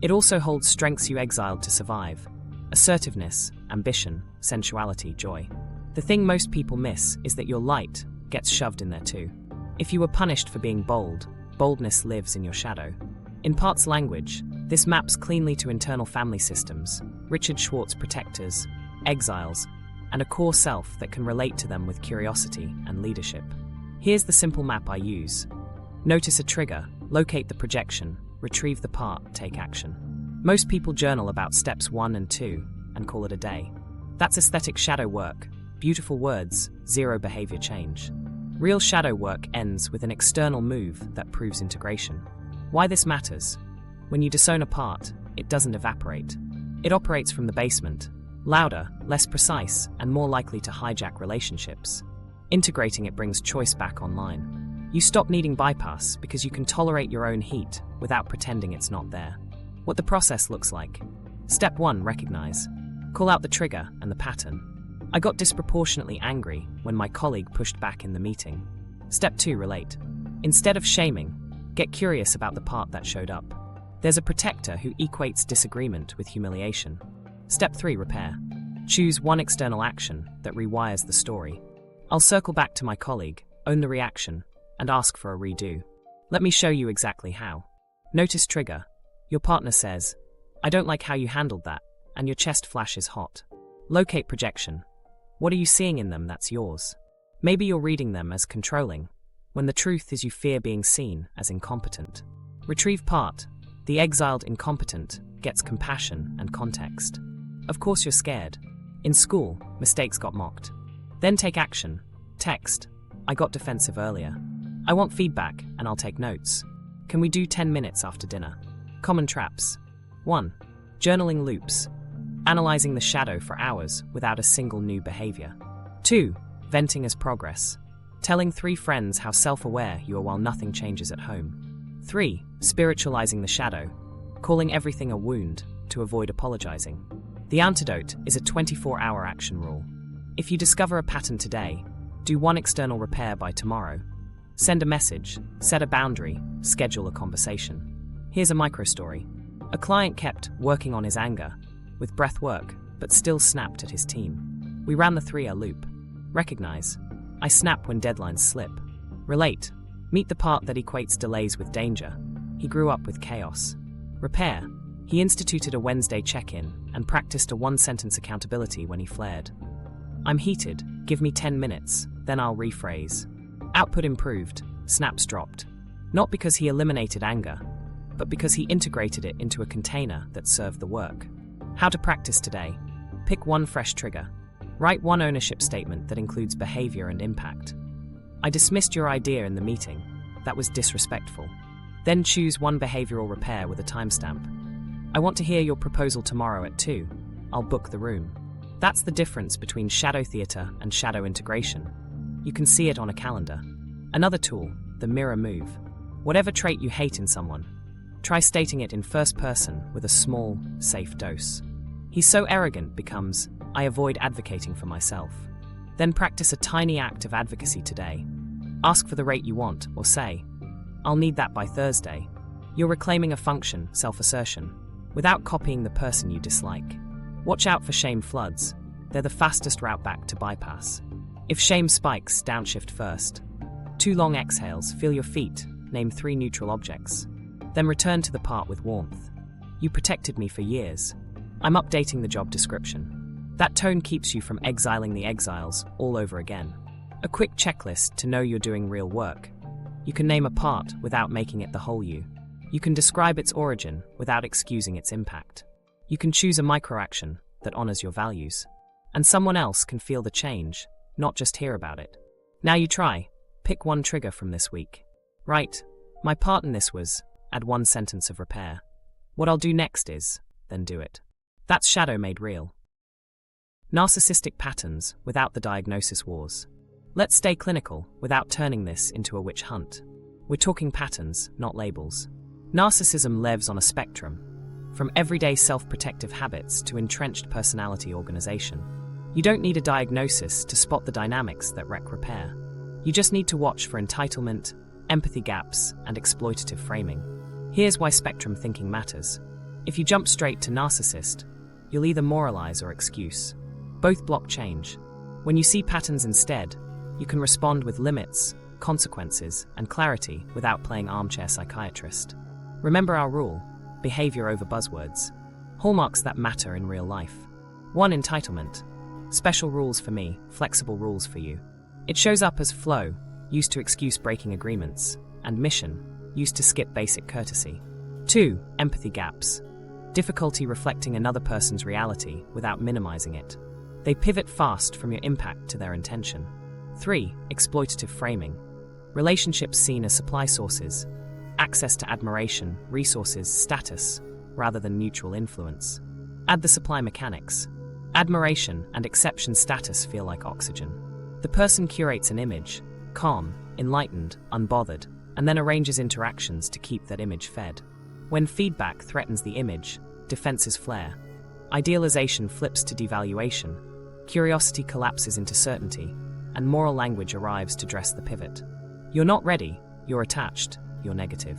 It also holds strengths you exiled to survive. Assertiveness, ambition, sensuality, joy. The thing most people miss is that your light gets shoved in there too. If you were punished for being bold, boldness lives in your shadow. In Part's language, this maps cleanly to internal family systems, Richard Schwartz protectors, exiles, and a core self that can relate to them with curiosity and leadership. Here's the simple map I use. Notice a trigger, locate the projection, retrieve the part, take action. Most people journal about steps 1 and 2 and call it a day. That's aesthetic shadow work, beautiful words, zero behavior change. Real shadow work ends with an external move that proves integration. Why this matters? When you disown a part, it doesn't evaporate. It operates from the basement, louder, less precise, and more likely to hijack relationships. Integrating it brings choice back online. You stop needing bypass because you can tolerate your own heat without pretending it's not there. What the process looks like. Step 1, recognize. Call out the trigger and the pattern. I got disproportionately angry when my colleague pushed back in the meeting. Step 2, relate. Instead of shaming, get curious about the part that showed up. There's a protector who equates disagreement with humiliation. Step 3, repair. Choose one external action that rewires the story. I'll circle back to my colleague, own the reaction, and ask for a redo. Let me show you exactly how. Notice trigger. Your partner says, "I don't like how you handled that," and your chest flashes hot. Locate projection. What are you seeing in them that's yours? Maybe you're reading them as controlling, when the truth is you fear being seen as incompetent. Retrieve part. The exiled incompetent gets compassion and context. Of course you're scared. In school, mistakes got mocked. Then take action. Text. I got defensive earlier. I want feedback and I'll take notes. Can we do 10 minutes after dinner? Common traps. 1. Journaling loops. Analyzing the shadow for hours without a single new behavior. 2. Venting as progress. Telling 3 friends how self-aware you are while nothing changes at home. 3. Spiritualizing the shadow. Calling everything a wound to avoid apologizing. The antidote is a 24-hour action rule. If you discover a pattern today, do one external repair by tomorrow. Send a message, set a boundary, schedule a conversation. Here's a micro-story. A client kept working on his anger, with breath work, but still snapped at his team. We ran the 3R loop. Recognize. I snap when deadlines slip. Relate. Meet the part that equates delays with danger. He grew up with chaos. Repair. He instituted a Wednesday check-in and practiced a one-sentence accountability when he flared. I'm heated, give me 10 minutes, then I'll rephrase. Output improved, snaps dropped. Not because he eliminated anger, but because he integrated it into a container that served the work. How to practice today. Pick one fresh trigger. Write one ownership statement that includes behavior and impact. I dismissed your idea in the meeting. That was disrespectful. Then choose one behavioral repair with a timestamp. I want to hear your proposal tomorrow at 2. I'll book the room. That's the difference between shadow theater and shadow integration. You can see it on a calendar. Another tool, the mirror move. Whatever trait you hate in someone, try stating it in first person with a small, safe dose. He's so arrogant becomes, I avoid advocating for myself. Then practice a tiny act of advocacy today. Ask for the rate you want, or say, I'll need that by Thursday. You're reclaiming a function, self-assertion, without copying the person you dislike. Watch out for shame floods. They're the fastest route back to bypass. If shame spikes, downshift first. 2 long exhales, feel your feet, name 3 neutral objects. Then return to the part with warmth. You protected me for years. I'm updating the job description. That tone keeps you from exiling the exiles all over again. A quick checklist to know you're doing real work. You can name a part without making it the whole you. You can describe its origin without excusing its impact. You can choose a microaction that honors your values. And someone else can feel the change, not just hear about it. Now you try. Pick one trigger from this week. Right, my part in this was, add one sentence of repair. What I'll do next is, then do it. That's shadow made real. Narcissistic patterns without the diagnosis wars. Let's stay clinical without turning this into a witch hunt. We're talking patterns, not labels. Narcissism lives on a spectrum, from everyday self-protective habits to entrenched personality organization. You don't need a diagnosis to spot the dynamics that wreck repair. You just need to watch for entitlement, empathy gaps, and exploitative framing. Here's why spectrum thinking matters. If you jump straight to narcissist, you'll either moralize or excuse. Both block change. When you see patterns instead, you can respond with limits, consequences, and clarity without playing armchair psychiatrist. Remember our rule: behavior over buzzwords. Hallmarks that matter in real life. 1. Entitlement. Special rules for me, flexible rules for you. It shows up as flow, used to excuse breaking agreements, and mission, used to skip basic courtesy. 2. Empathy gaps. Difficulty reflecting another person's reality without minimizing it. They pivot fast from your impact to their intention. 3. Exploitative framing. Relationships seen as supply sources, access to admiration, resources, status, rather than mutual influence. Add the supply mechanics. Admiration and exception status feel like oxygen. The person curates an image, calm, enlightened, unbothered, and then arranges interactions to keep that image fed. When feedback threatens the image, defenses flare. Idealization flips to devaluation. Curiosity collapses into certainty, and moral language arrives to dress the pivot. You're not ready, you're attached, you're negative.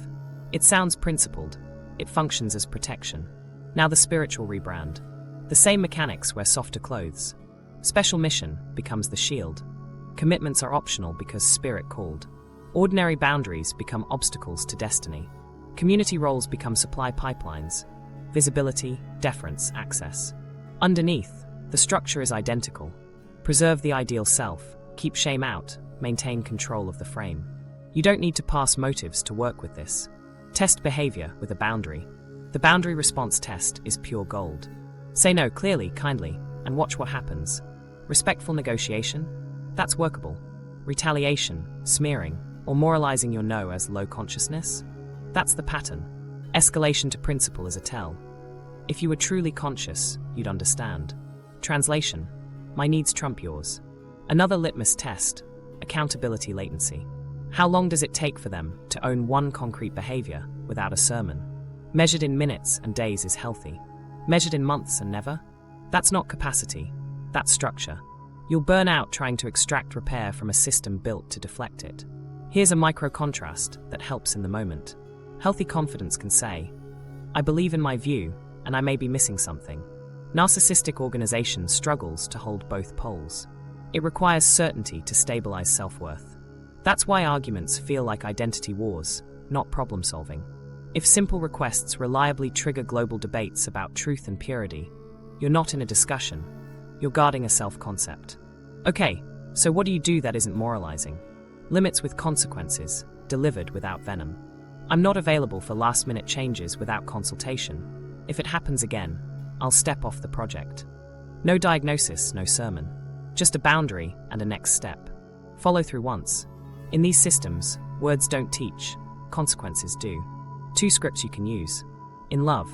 It sounds principled. It functions as protection. Now the spiritual rebrand. The same mechanics wear softer clothes. Special mission becomes the shield. Commitments are optional because spirit called. Ordinary boundaries become obstacles to destiny. Community roles become supply pipelines. Visibility, deference, access. Underneath, the structure is identical. Preserve the ideal self, keep shame out, maintain control of the frame. You don't need to pass motives to work with this. Test behavior with a boundary. The boundary response test is pure gold. Say no clearly, kindly, and watch what happens. Respectful negotiation? That's workable. Retaliation, smearing, or moralizing your no as low consciousness? That's the pattern. Escalation to principle is a tell. If you were truly conscious, you'd understand. Translation: my needs trump yours. Another litmus test: accountability latency. How long does it take for them to own one concrete behavior without a sermon? Measured in minutes and days is healthy. Measured in months and never? That's not capacity. That's structure. You'll burn out trying to extract repair from a system built to deflect it. Here's a micro contrast that helps in the moment. Healthy confidence can say, I believe in my view, and I may be missing something. Narcissistic organization struggles to hold both poles. It requires certainty to stabilize self-worth. That's why arguments feel like identity wars, not problem solving. If simple requests reliably trigger global debates about truth and purity, you're not in a discussion, you're guarding a self-concept. Okay, so what do you do that isn't moralizing? Limits with consequences, delivered without venom. I'm not available for last-minute changes without consultation. If it happens again, I'll step off the project. No diagnosis, no sermon. Just a boundary and a next step. Follow through once. In these systems, words don't teach, consequences do. 2 scripts you can use. In love,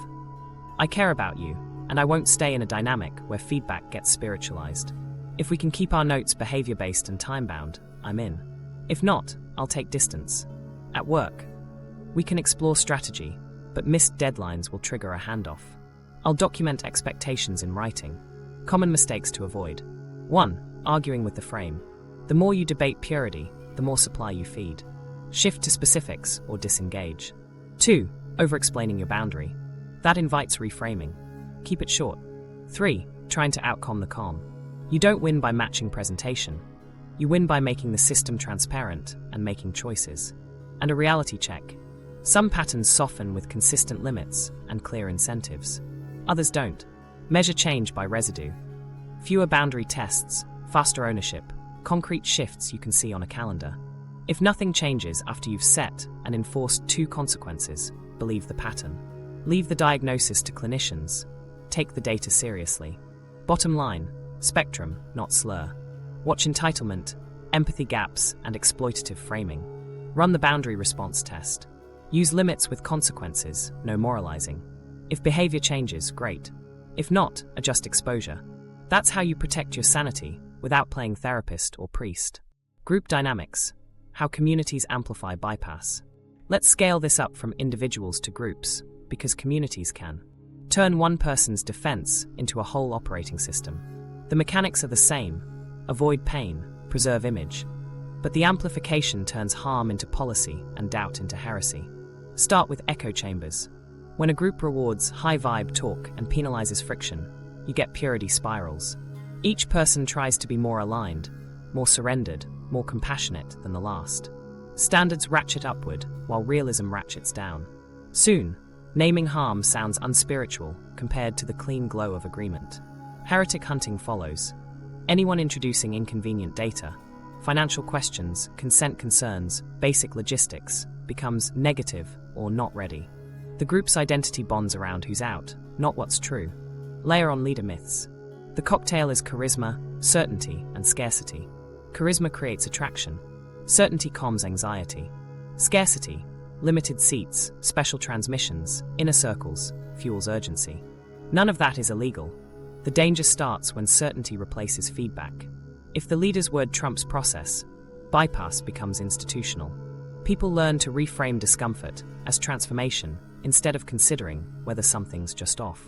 I care about you, and I won't stay in a dynamic where feedback gets spiritualized. If we can keep our notes behavior-based and time-bound, I'm in. If not, I'll take distance. At work, we can explore strategy, but missed deadlines will trigger a handoff. I'll document expectations in writing. Common mistakes to avoid. 1. Arguing with the frame. The more you debate purity, the more supply you feed. Shift to specifics or disengage. 2. Over-explaining your boundary. That invites reframing. Keep it short. 3. Trying to outcome the calm. You don't win by matching presentation. You win by making the system transparent and making choices. And a reality check. Some patterns soften with consistent limits and clear incentives. Others don't. Measure change by residue. Fewer boundary tests, faster ownership, concrete shifts you can see on a calendar. If nothing changes after you've set and enforced 2 consequences, believe the pattern. Leave the diagnosis to clinicians. Take the data seriously. Bottom line, spectrum, not slur. Watch entitlement, empathy gaps, and exploitative framing. Run the boundary response test. Use limits with consequences, no moralizing. If behavior changes, great. If not, adjust exposure. That's how you protect your sanity without playing therapist or priest. Group dynamics. How communities amplify bypass. Let's scale this up from individuals to groups, because communities can. Turn one person's defense into a whole operating system. The mechanics are the same. Avoid pain, preserve image. But the amplification turns harm into policy and doubt into heresy. Start with echo chambers. When a group rewards high-vibe talk and penalizes friction, you get purity spirals. Each person tries to be more aligned, more surrendered, more compassionate than the last. Standards ratchet upward, while realism ratchets down. Soon, naming harm sounds unspiritual compared to the clean glow of agreement. Heretic hunting follows. Anyone introducing inconvenient data, financial questions, consent concerns, basic logistics, becomes negative or not ready. The group's identity bonds around who's out, not what's true. Layer on leader myths. The cocktail is charisma, certainty, and scarcity. Charisma creates attraction. Certainty calms anxiety. Scarcity, limited seats, special transmissions, inner circles, fuels urgency. None of that is illegal. The danger starts when certainty replaces feedback. If the leader's word trumps process, bypass becomes institutional. People learn to reframe discomfort as transformation instead of considering whether something's just off.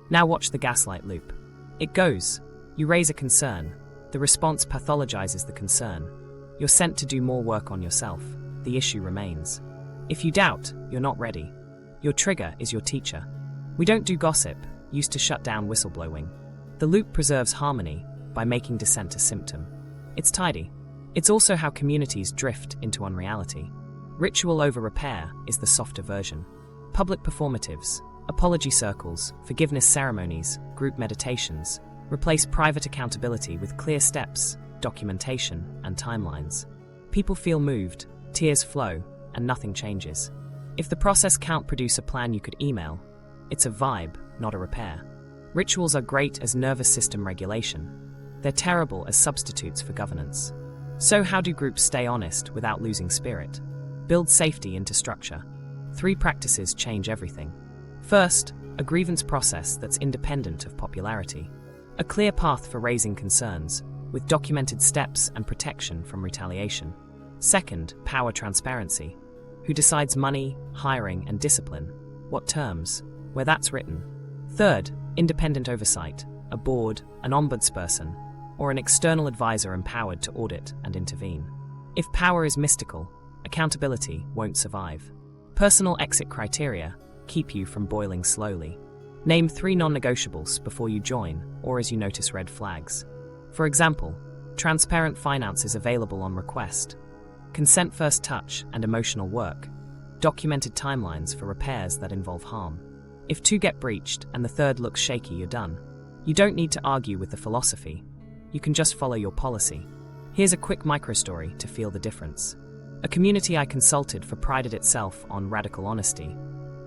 Now watch the gaslight loop. It goes, you raise a concern, the response pathologizes the concern. You're sent to do more work on yourself, the issue remains. If you doubt, you're not ready. Your trigger is your teacher. We don't do gossip, used to shut down whistleblowing. The loop preserves harmony by making dissent a symptom. It's tidy. It's also how communities drift into unreality. Ritual over repair is the softer version. Public performatives, apology circles, forgiveness ceremonies, group meditations replace private accountability with clear steps, documentation, and timelines. People feel moved, tears flow, and nothing changes. If the process can't produce a plan you could email, it's a vibe, not a repair. Rituals are great as nervous system regulation. They're terrible as substitutes for governance. So how do groups stay honest without losing spirit? Build safety into structure. 3 practices change everything. First, a grievance process that's independent of popularity. A clear path for raising concerns, with documented steps and protection from retaliation. Second, power transparency. Who decides money, hiring, and discipline? What terms? Where that's written. Third, independent oversight. A board, an ombudsperson, or an external advisor empowered to audit and intervene. If power is mystical, accountability won't survive. Personal exit criteria keep you from boiling slowly. Name 3 non-negotiables before you join or as you notice red flags. For example, transparent finances available on request, consent first touch and emotional work, documented timelines for repairs that involve harm. If 2 get breached and the third looks shaky, you're done. You don't need to argue with the philosophy. You can just follow your policy. Here's a quick microstory to feel the difference. A community I consulted for prided itself on radical honesty,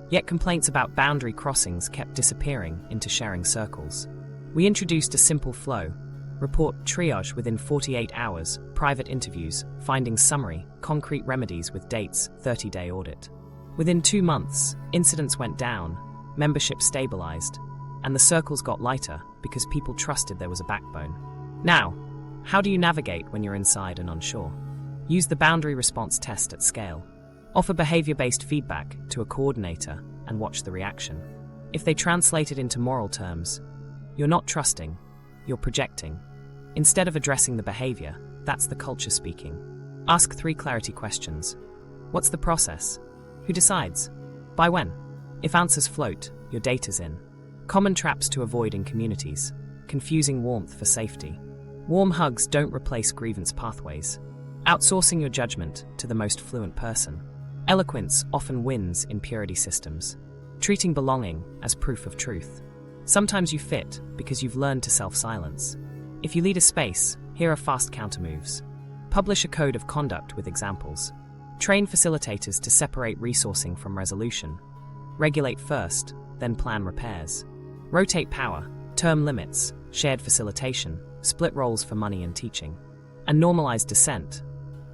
yet complaints about boundary crossings kept disappearing into sharing circles. We introduced a simple flow: report triage within 48 hours, private interviews, findings summary, concrete remedies with dates, 30-day audit. Within 2 months, incidents went down, membership stabilized, and the circles got lighter because people trusted there was a backbone. Now, how do you navigate when you're inside and unsure? Use the boundary response test at scale. Offer behavior-based feedback to a coordinator and watch the reaction. If they translate it into moral terms, you're not trusting, you're projecting. Instead of addressing the behavior, that's the culture speaking. Ask 3 clarity questions. What's the process? Who decides? By when? If answers float, your data's in. Common traps to avoid in communities. Confusing warmth for safety. Warm hugs don't replace grievance pathways. Outsourcing your judgment to the most fluent person. Eloquence often wins in purity systems. Treating belonging as proof of truth. Sometimes you fit because you've learned to self-silence. If you lead a space, here are fast countermoves. Publish a code of conduct with examples. Train facilitators to separate resourcing from resolution. Regulate first, then plan repairs. Rotate power, term limits, shared facilitation, split roles for money and teaching. And normalize dissent.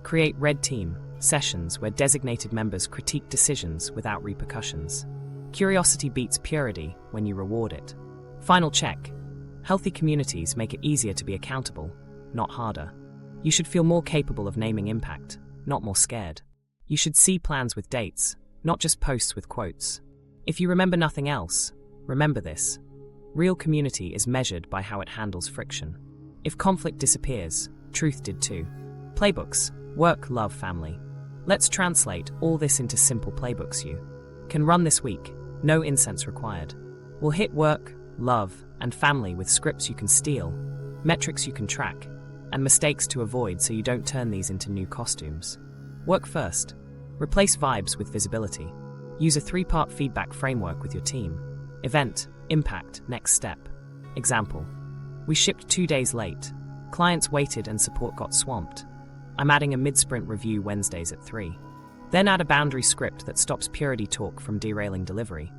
Create red team sessions where designated members critique decisions without repercussions. Curiosity beats purity when you reward it. Final check. Healthy communities make it easier to be accountable, not harder. You should feel more capable of naming impact, not more scared. You should see plans with dates, not just posts with quotes. If you remember nothing else, remember this. Real community is measured by how it handles friction. If conflict disappears, truth did too. Playbooks, work, love, family. Let's translate all this into simple playbooks you can run this week, no incense required. We'll hit work, love, and family with scripts you can steal, metrics you can track, and mistakes to avoid so you don't turn these into new costumes. Work first. Replace vibes with visibility. Use a 3-part feedback framework with your team. Event, impact, next step. Example: we shipped 2 days late. Clients waited and support got swamped. I'm adding a mid-sprint review Wednesdays at 3. Then add a boundary script that stops purity talk from derailing delivery.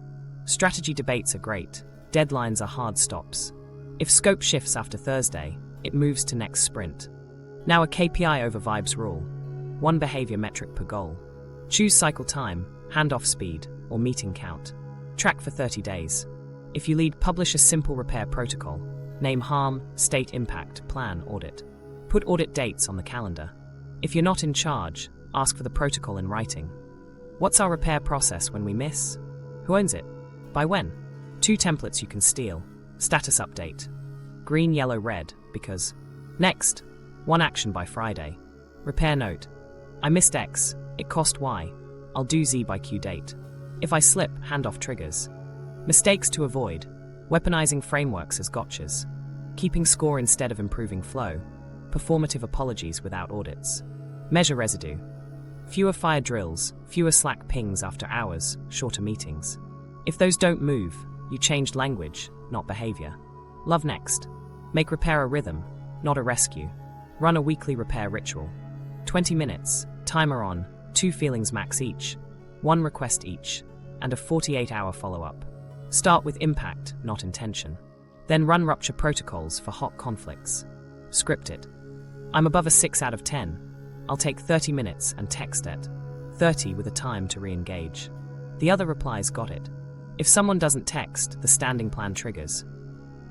Strategy debates are great. Deadlines are hard stops. If scope shifts after Thursday, it moves to next sprint. Now a KPI over vibes rule. 1 behavior metric per goal. Choose cycle time, handoff speed, or meeting count. Track for 30 days. If you lead, publish a simple repair protocol. Name harm, state impact, plan, audit. Put audit dates on the calendar. If you're not in charge, ask for the protocol in writing. What's our repair process when we miss? Who owns it? By when? 2 templates you can steal. Status update. Green, yellow, red, because. Next. 1 action by Friday. Repair note. I missed X. It cost Y. I'll do Z by Q date. If I slip, handoff triggers. Mistakes to avoid. Weaponizing frameworks as gotchas. Keeping score instead of improving flow. Performative apologies without audits. Measure residue. Fewer fire drills, fewer Slack pings after hours, shorter meetings. If those don't move, you changed language, not behavior. Love next. Make repair a rhythm, not a rescue. Run a weekly repair ritual. 20 minutes, timer on, 2 feelings max each, 1 request each, and a 48-hour follow-up. Start with impact, not intention. Then run rupture protocols for hot conflicts. Script it. I'm above a 6 out of 10. I'll take 30 minutes and text it. 30 with a time to re-engage. The other replies got it. If someone doesn't text, the standing plan triggers.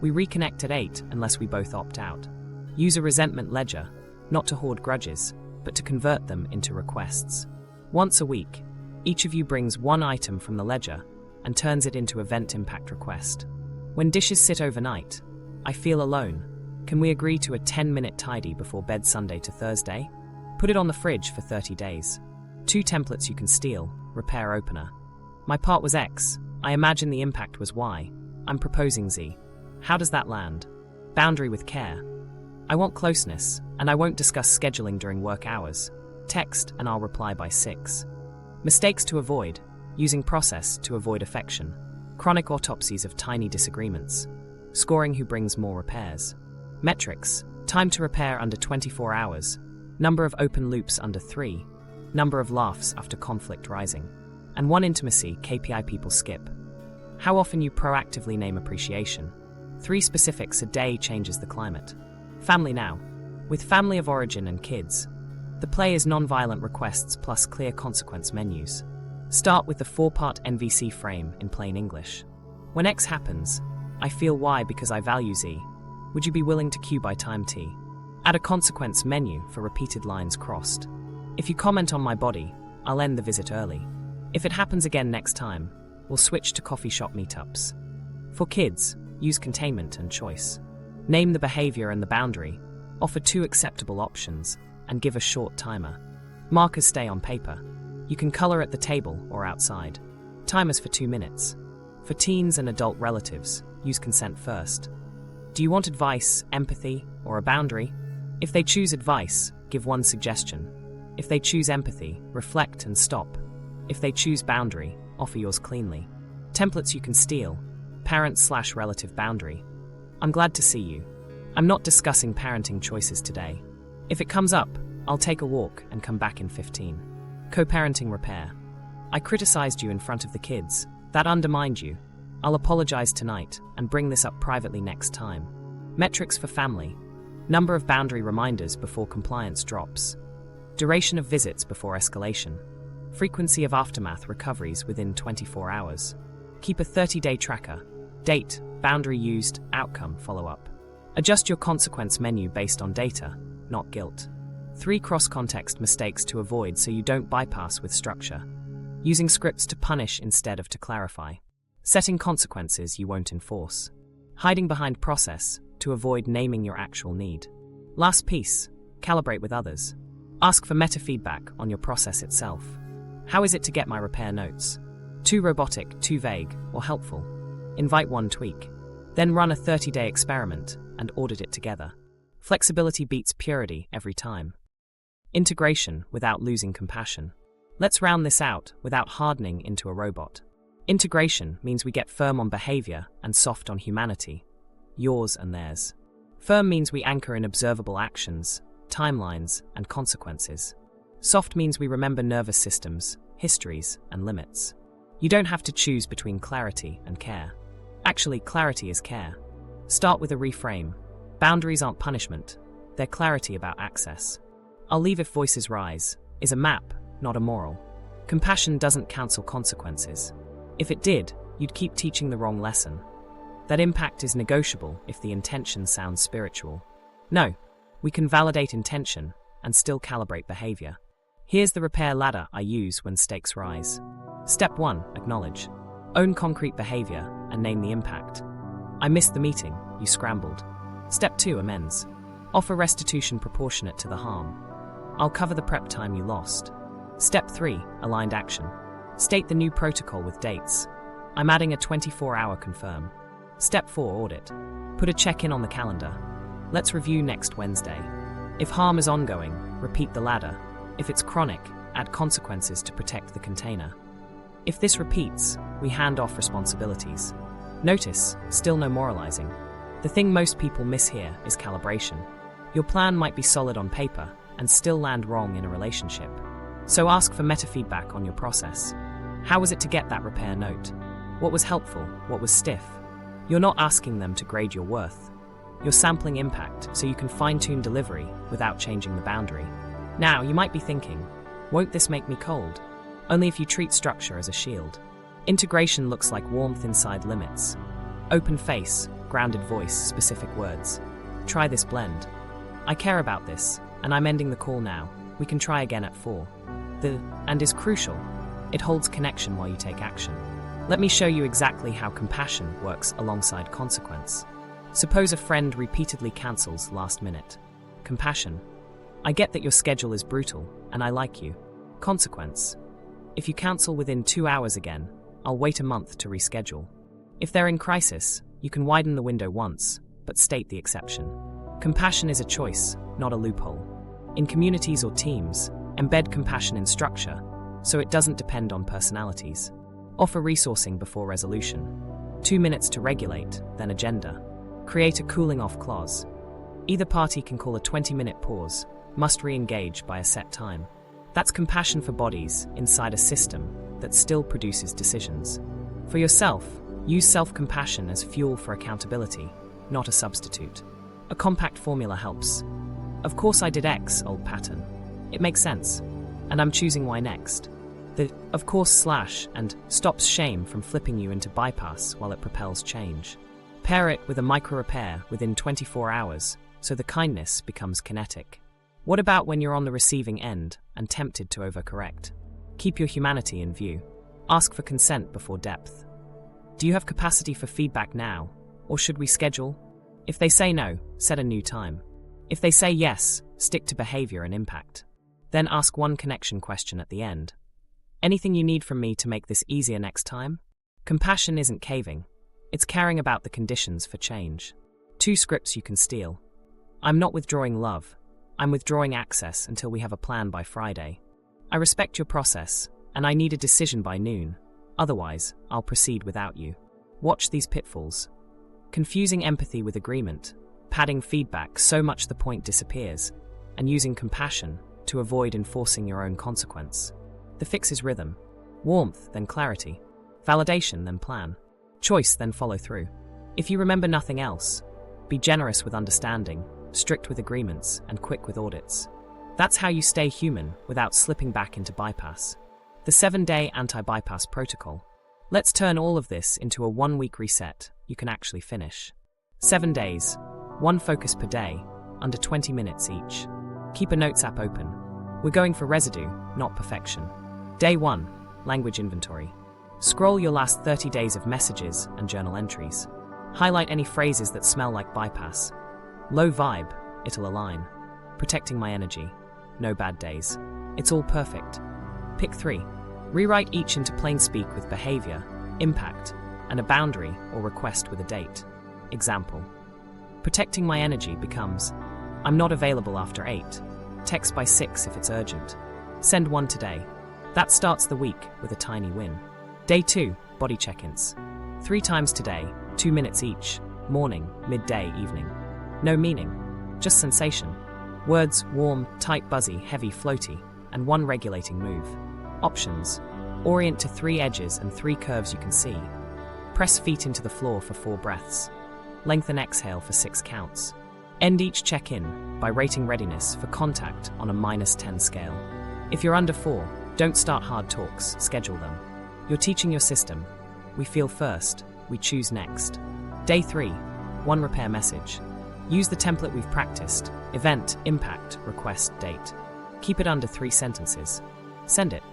We reconnect at 8 unless we both opt out. Use a resentment ledger, not to hoard grudges, but to convert them into requests. Once a week, each of you brings 1 item from the ledger and turns it into event impact request. When dishes sit overnight, I feel alone. Can we agree to a 10-minute tidy before bed Sunday to Thursday? Put it on the fridge for 30 days. 2 templates you can steal, repair opener. My part was X. I imagine the impact was Y. I'm proposing Z. How does that land? Boundary with care. I want closeness, and I won't discuss scheduling during work hours. Text, and I'll reply by 6. Mistakes to avoid. Using process to avoid affection. Chronic autopsies of tiny disagreements. Scoring who brings more repairs. Metrics. Time to repair under 24 hours. Number of open loops under 3. Number of laughs after conflict rising. And 1 intimacy KPI people skip. How often you proactively name appreciation. 3 specifics a day changes the climate. Family now. With family of origin and kids. The play is non-violent requests plus clear consequence menus. Start with the 4-part NVC frame in plain English. When X happens, I feel Y because I value Z. Would you be willing to queue by time T? Add a consequence menu for repeated lines crossed. If you comment on my body, I'll end the visit early. If it happens again next time, we'll switch to coffee shop meetups. For kids, use containment and choice. Name the behavior and the boundary, offer 2 acceptable options, and give a short timer. Markers stay on paper. You can color at the table or outside. Timers for 2 minutes. For teens and adult relatives, use consent first. Do you want advice, empathy, or a boundary? If they choose advice, give 1 suggestion. If they choose empathy, reflect and stop. If they choose boundary, offer yours cleanly. Templates you can steal. Parent/relative boundary. I'm glad to see you. I'm not discussing parenting choices today. If it comes up, I'll take a walk and come back in 15. Co-parenting repair. I criticized you in front of the kids. That undermined you. I'll apologize tonight and bring this up privately next time. Metrics for family. Number of boundary reminders before compliance drops. Duration of visits before escalation. Frequency of aftermath recoveries within 24 hours. Keep a 30-day tracker. Date, boundary used, outcome, follow-up. Adjust your consequence menu based on data, not guilt. 3 cross-context mistakes to avoid so you don't bypass with structure. Using scripts to punish instead of to clarify. Setting consequences you won't enforce. Hiding behind process to avoid naming your actual need. Last piece, calibrate with others. Ask for meta-feedback on your process itself. How is it to get my repair notes? Too robotic, too vague, or helpful? Invite 1 tweak. Then run a 30-day experiment and audit it together. Flexibility beats purity every time. Integration without losing compassion. Let's round this out without hardening into a robot. Integration means we get firm on behavior and soft on humanity, yours and theirs. Firm means we anchor in observable actions, timelines, and consequences. Soft means we remember nervous systems, histories, and limits. You don't have to choose between clarity and care. Actually, clarity is care. Start with a reframe. Boundaries aren't punishment, they're clarity about access. I'll leave if voices rise is a map, not a moral. Compassion doesn't cancel consequences. If it did, you'd keep teaching the wrong lesson. That impact is negotiable if the intention sounds spiritual. No, we can validate intention and still calibrate behavior. Here's the repair ladder I use when stakes rise. Step 1, acknowledge. Own concrete behavior and name the impact. I missed the meeting, you scrambled. Step 2, amends. Offer restitution proportionate to the harm. I'll cover the prep time you lost. Step 3, aligned action. State the new protocol with dates. I'm adding a 24-hour confirm. Step 4, audit. Put a check-in on the calendar. Let's review next Wednesday. If harm is ongoing, repeat the ladder. If it's chronic, add consequences to protect the container. If this repeats, we hand off responsibilities. Notice, still no moralizing. The thing most people miss here is calibration. Your plan might be solid on paper and still land wrong in a relationship. So ask for meta-feedback on your process. How was it to get that repair note? What was helpful? What was stiff? You're not asking them to grade your worth. You're sampling impact so you can fine-tune delivery without changing the boundary. Now, you might be thinking, won't this make me cold? Only if you treat structure as a shield. Integration looks like warmth inside limits. Open face, grounded voice, specific words. Try this blend. I care about this, and I'm ending the call now. We can try again at 4. The "and" is crucial. It holds connection while you take action. Let me show you exactly how compassion works alongside consequence. Suppose a friend repeatedly cancels last minute. Compassion. I get that your schedule is brutal, and I like you. Consequence. If you cancel within 2 hours again, I'll wait a month to reschedule. If they're in crisis, you can widen the window once, but state the exception. Compassion is a choice, not a loophole. In communities or teams, embed compassion in structure, so it doesn't depend on personalities. Offer resourcing before resolution. 2 minutes to regulate, then agenda. Create a cooling-off clause. Either party can call a 20-minute pause, must re-engage by a set time. That's compassion for bodies inside a system that still produces decisions. For yourself, use self-compassion as fuel for accountability, not a substitute. A compact formula helps. Of course I did X, old pattern. It makes sense. And I'm choosing Y next. The "of course" / and stops shame from flipping you into bypass while it propels change. Pair it with a micro-repair within 24 hours, so the kindness becomes kinetic. What about when you're on the receiving end and tempted to overcorrect? Keep your humanity in view. Ask for consent before depth. Do you have capacity for feedback now, or should we schedule? If they say no, set a new time. If they say yes, stick to behavior and impact. Then ask one connection question at the end. Anything you need from me to make this easier next time? Compassion isn't caving. It's caring about the conditions for change. 2 scripts you can steal. I'm not withdrawing love. I'm withdrawing access until we have a plan by Friday. I respect your process, and I need a decision by noon. Otherwise, I'll proceed without you. Watch these pitfalls. Confusing empathy with agreement, padding feedback so much the point disappears, and using compassion to avoid enforcing your own consequence. The fix is rhythm. Warmth, then clarity. Validation, then plan. Choice, then follow through. If you remember nothing else, be generous with understanding, strict with agreements, and quick with audits. That's how you stay human without slipping back into bypass. The 7-day anti-bypass protocol. Let's turn all of this into a 1-week reset you can actually finish. 7 days, 1 focus per day, under 20 minutes each. Keep a notes app open. We're going for residue, not perfection. Day 1, language inventory. Scroll your last 30 days of messages and journal entries. Highlight any phrases that smell like bypass. Low vibe, it'll align. Protecting my energy. No bad days. It's all perfect. Pick 3. Rewrite each into plain speak with behavior, impact, and a boundary or request with a date. Example. Protecting my energy becomes, I'm not available after 8. Text by 6 if it's urgent. Send one today. That starts the week with a tiny win. Day 2, body check-ins. 3 times today, 2 minutes each, morning, midday, evening. No meaning, just sensation. Words warm, tight, buzzy, heavy, floaty, and one regulating move. Options: orient to 3 edges and 3 curves you can see. Press feet into the floor for 4 breaths. Lengthen exhale for 6 counts. End each check-in by rating readiness for contact on a -10 scale. If you're under 4, don't start hard talks, schedule them. You're teaching your system. We feel first, we choose next. Day 3, 1 repair message. Use the template we've practiced: event, impact, request, date. Keep it under 3 sentences. Send it.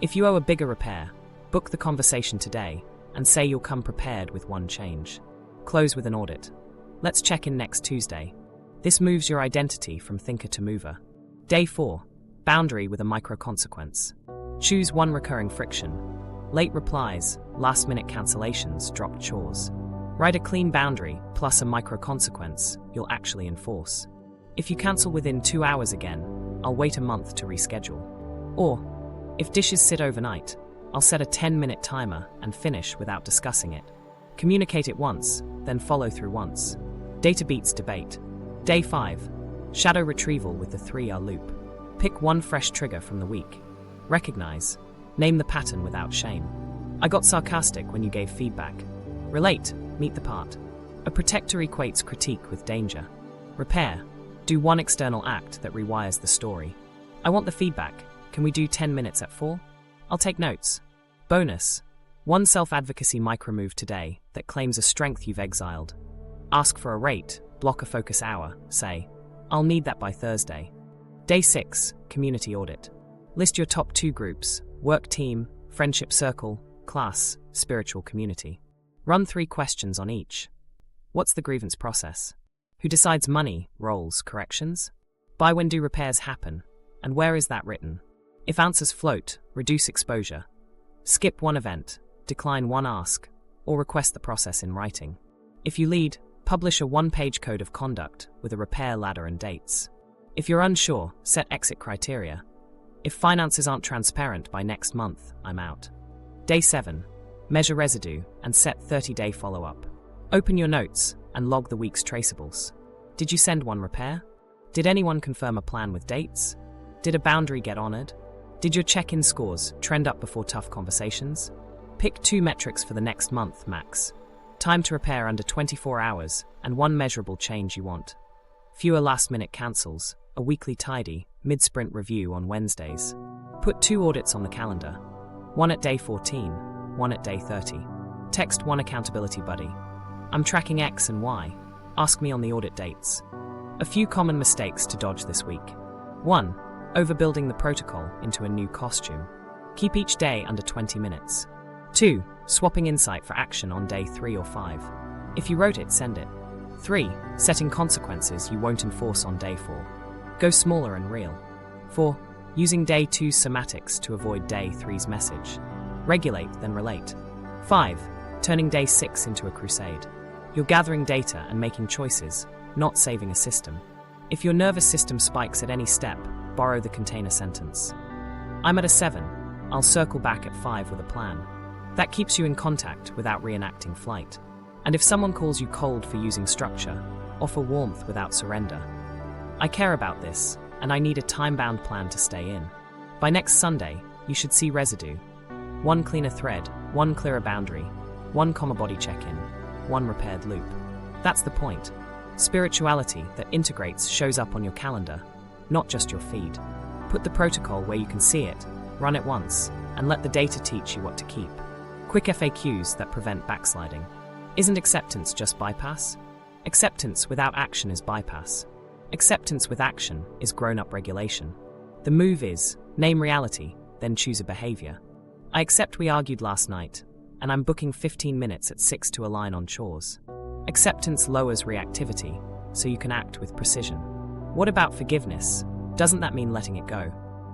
If you owe a bigger repair, book the conversation today and say you'll come prepared with 1 change. Close with an audit. Let's check in next Tuesday. This moves your identity from thinker to mover. Day 4, boundary with a micro consequence. Choose 1 recurring friction. Late replies, last-minute cancellations, dropped chores. Write a clean boundary plus a micro consequence you'll actually enforce. If you cancel within 2 hours again, I'll wait a month to reschedule. Or, if dishes sit overnight, I'll set a 10-minute timer and finish without discussing it. Communicate it once, then follow through once. Data beats debate. Day 5, shadow retrieval with the 3R loop. Pick 1 fresh trigger from the week. Recognize. Name the pattern without shame. I got sarcastic when you gave feedback. Relate. Meet the part. A protector equates critique with danger. Repair. Do 1 external act that rewires the story. I want the feedback. Can we do 10 minutes at 4? I'll take notes. Bonus. 1 self-advocacy micro-move today that claims a strength you've exiled. Ask for a rate. Block a focus hour. Say, I'll need that by Thursday. Day 6, community audit. List your top 2 groups: work team, friendship circle, class, spiritual community. Run 3 questions on each. What's the grievance process? Who decides money, roles, corrections? By when do repairs happen? And where is that written? If answers float, reduce exposure. Skip 1 event, decline 1 ask, or request the process in writing. If you lead, publish a 1-page code of conduct with a repair ladder and dates. If you're unsure, set exit criteria. If finances aren't transparent by next month, I'm out. Day 7, measure residue and set 30-day follow-up. Open your notes and log the week's traceables. Did you send 1 repair? Did anyone confirm a plan with dates? Did a boundary get honored? Did your check-in scores trend up before tough conversations? Pick 2 metrics for the next month, max. Time to repair under 24 hours and 1 measurable change you want. Fewer last-minute cancels, a weekly tidy, mid-sprint review on Wednesdays. Put 2 audits on the calendar. 1 at day 14, 1 at day 30. Text 1 accountability buddy. I'm tracking X and Y. Ask me on the audit dates. A few common mistakes to dodge this week. 1. Overbuilding the protocol into a new costume. Keep each day under 20 minutes. 2. Swapping insight for action on day 3 or 5. If you wrote it, send it. 3. Setting consequences you won't enforce on day 4. Go smaller and real. 4. Using day 2's somatics to avoid day 3's message. Regulate, then relate. 5. Turning day 6 into a crusade. You're gathering data and making choices, not saving a system. If your nervous system spikes at any step, borrow the container sentence. I'm at a 7. I'll circle back at 5 with a plan. That keeps you in contact without reenacting flight. And if someone calls you cold for using structure, offer warmth without surrender. I care about this, and I need a time-bound plan to stay in. By next Sunday, you should see residue. 1 cleaner thread, 1 clearer boundary, 1 comma body check-in, 1 repaired loop. That's the point. Spirituality that integrates shows up on your calendar, not just your feed. Put the protocol where you can see it, run it once, and let the data teach you what to keep. Quick FAQs that prevent backsliding. Isn't acceptance just bypass? Acceptance without action is bypass. Acceptance with action is grown-up regulation. The move is, name reality, then choose a behavior. I accept we argued last night, and I'm booking 15 minutes at 6 to align on chores. Acceptance lowers reactivity, so you can act with precision. What about forgiveness? Doesn't that mean letting it go?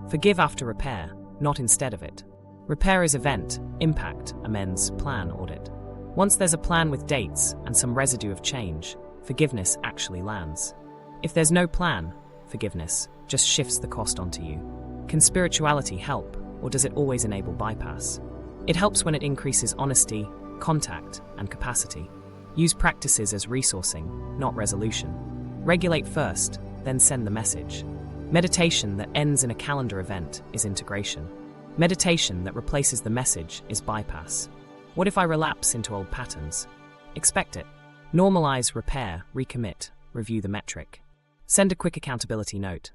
Forgive after repair, not instead of it. Repair is event, impact, amends, plan, audit. Once there's a plan with dates and some residue of change, forgiveness actually lands. If there's no plan, forgiveness just shifts the cost onto you. Can spirituality help, or does it always enable bypass? It helps when it increases honesty, contact, and capacity. Use practices as resourcing, not resolution. Regulate first, then send the message. Meditation that ends in a calendar event is integration. Meditation that replaces the message is bypass. What if I relapse into old patterns? Expect it. Normalize, repair, recommit, review the metric. Send a quick accountability note.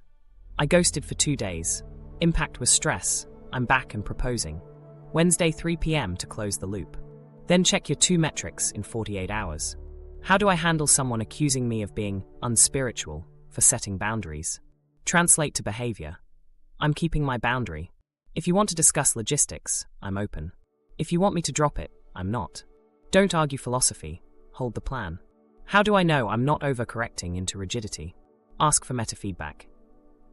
I ghosted for 2 days. Impact was stress. I'm back and proposing. Wednesday 3 p.m. to close the loop. Then check your 2 metrics in 48 hours. How do I handle someone accusing me of being unspiritual for setting boundaries? Translate to behavior. I'm keeping my boundary. If you want to discuss logistics, I'm open. If you want me to drop it, I'm not. Don't argue philosophy. Hold the plan. How do I know I'm not overcorrecting into rigidity? Ask for meta-feedback.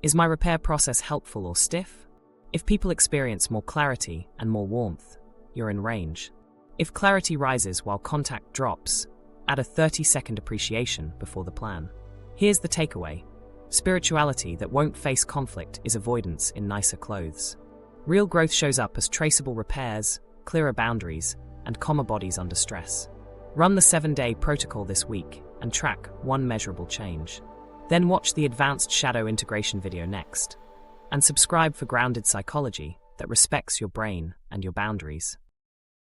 Is my repair process helpful or stiff? If people experience more clarity and more warmth, you're in range. If clarity rises while contact drops, add a 30-second appreciation before the plan. Here's the takeaway. Spirituality that won't face conflict is avoidance in nicer clothes. Real growth shows up as traceable repairs, clearer boundaries, and calmer bodies under stress. Run the 7-day protocol this week and track 1 measurable change. Then watch the advanced shadow integration video next. And subscribe for grounded psychology that respects your brain and your boundaries.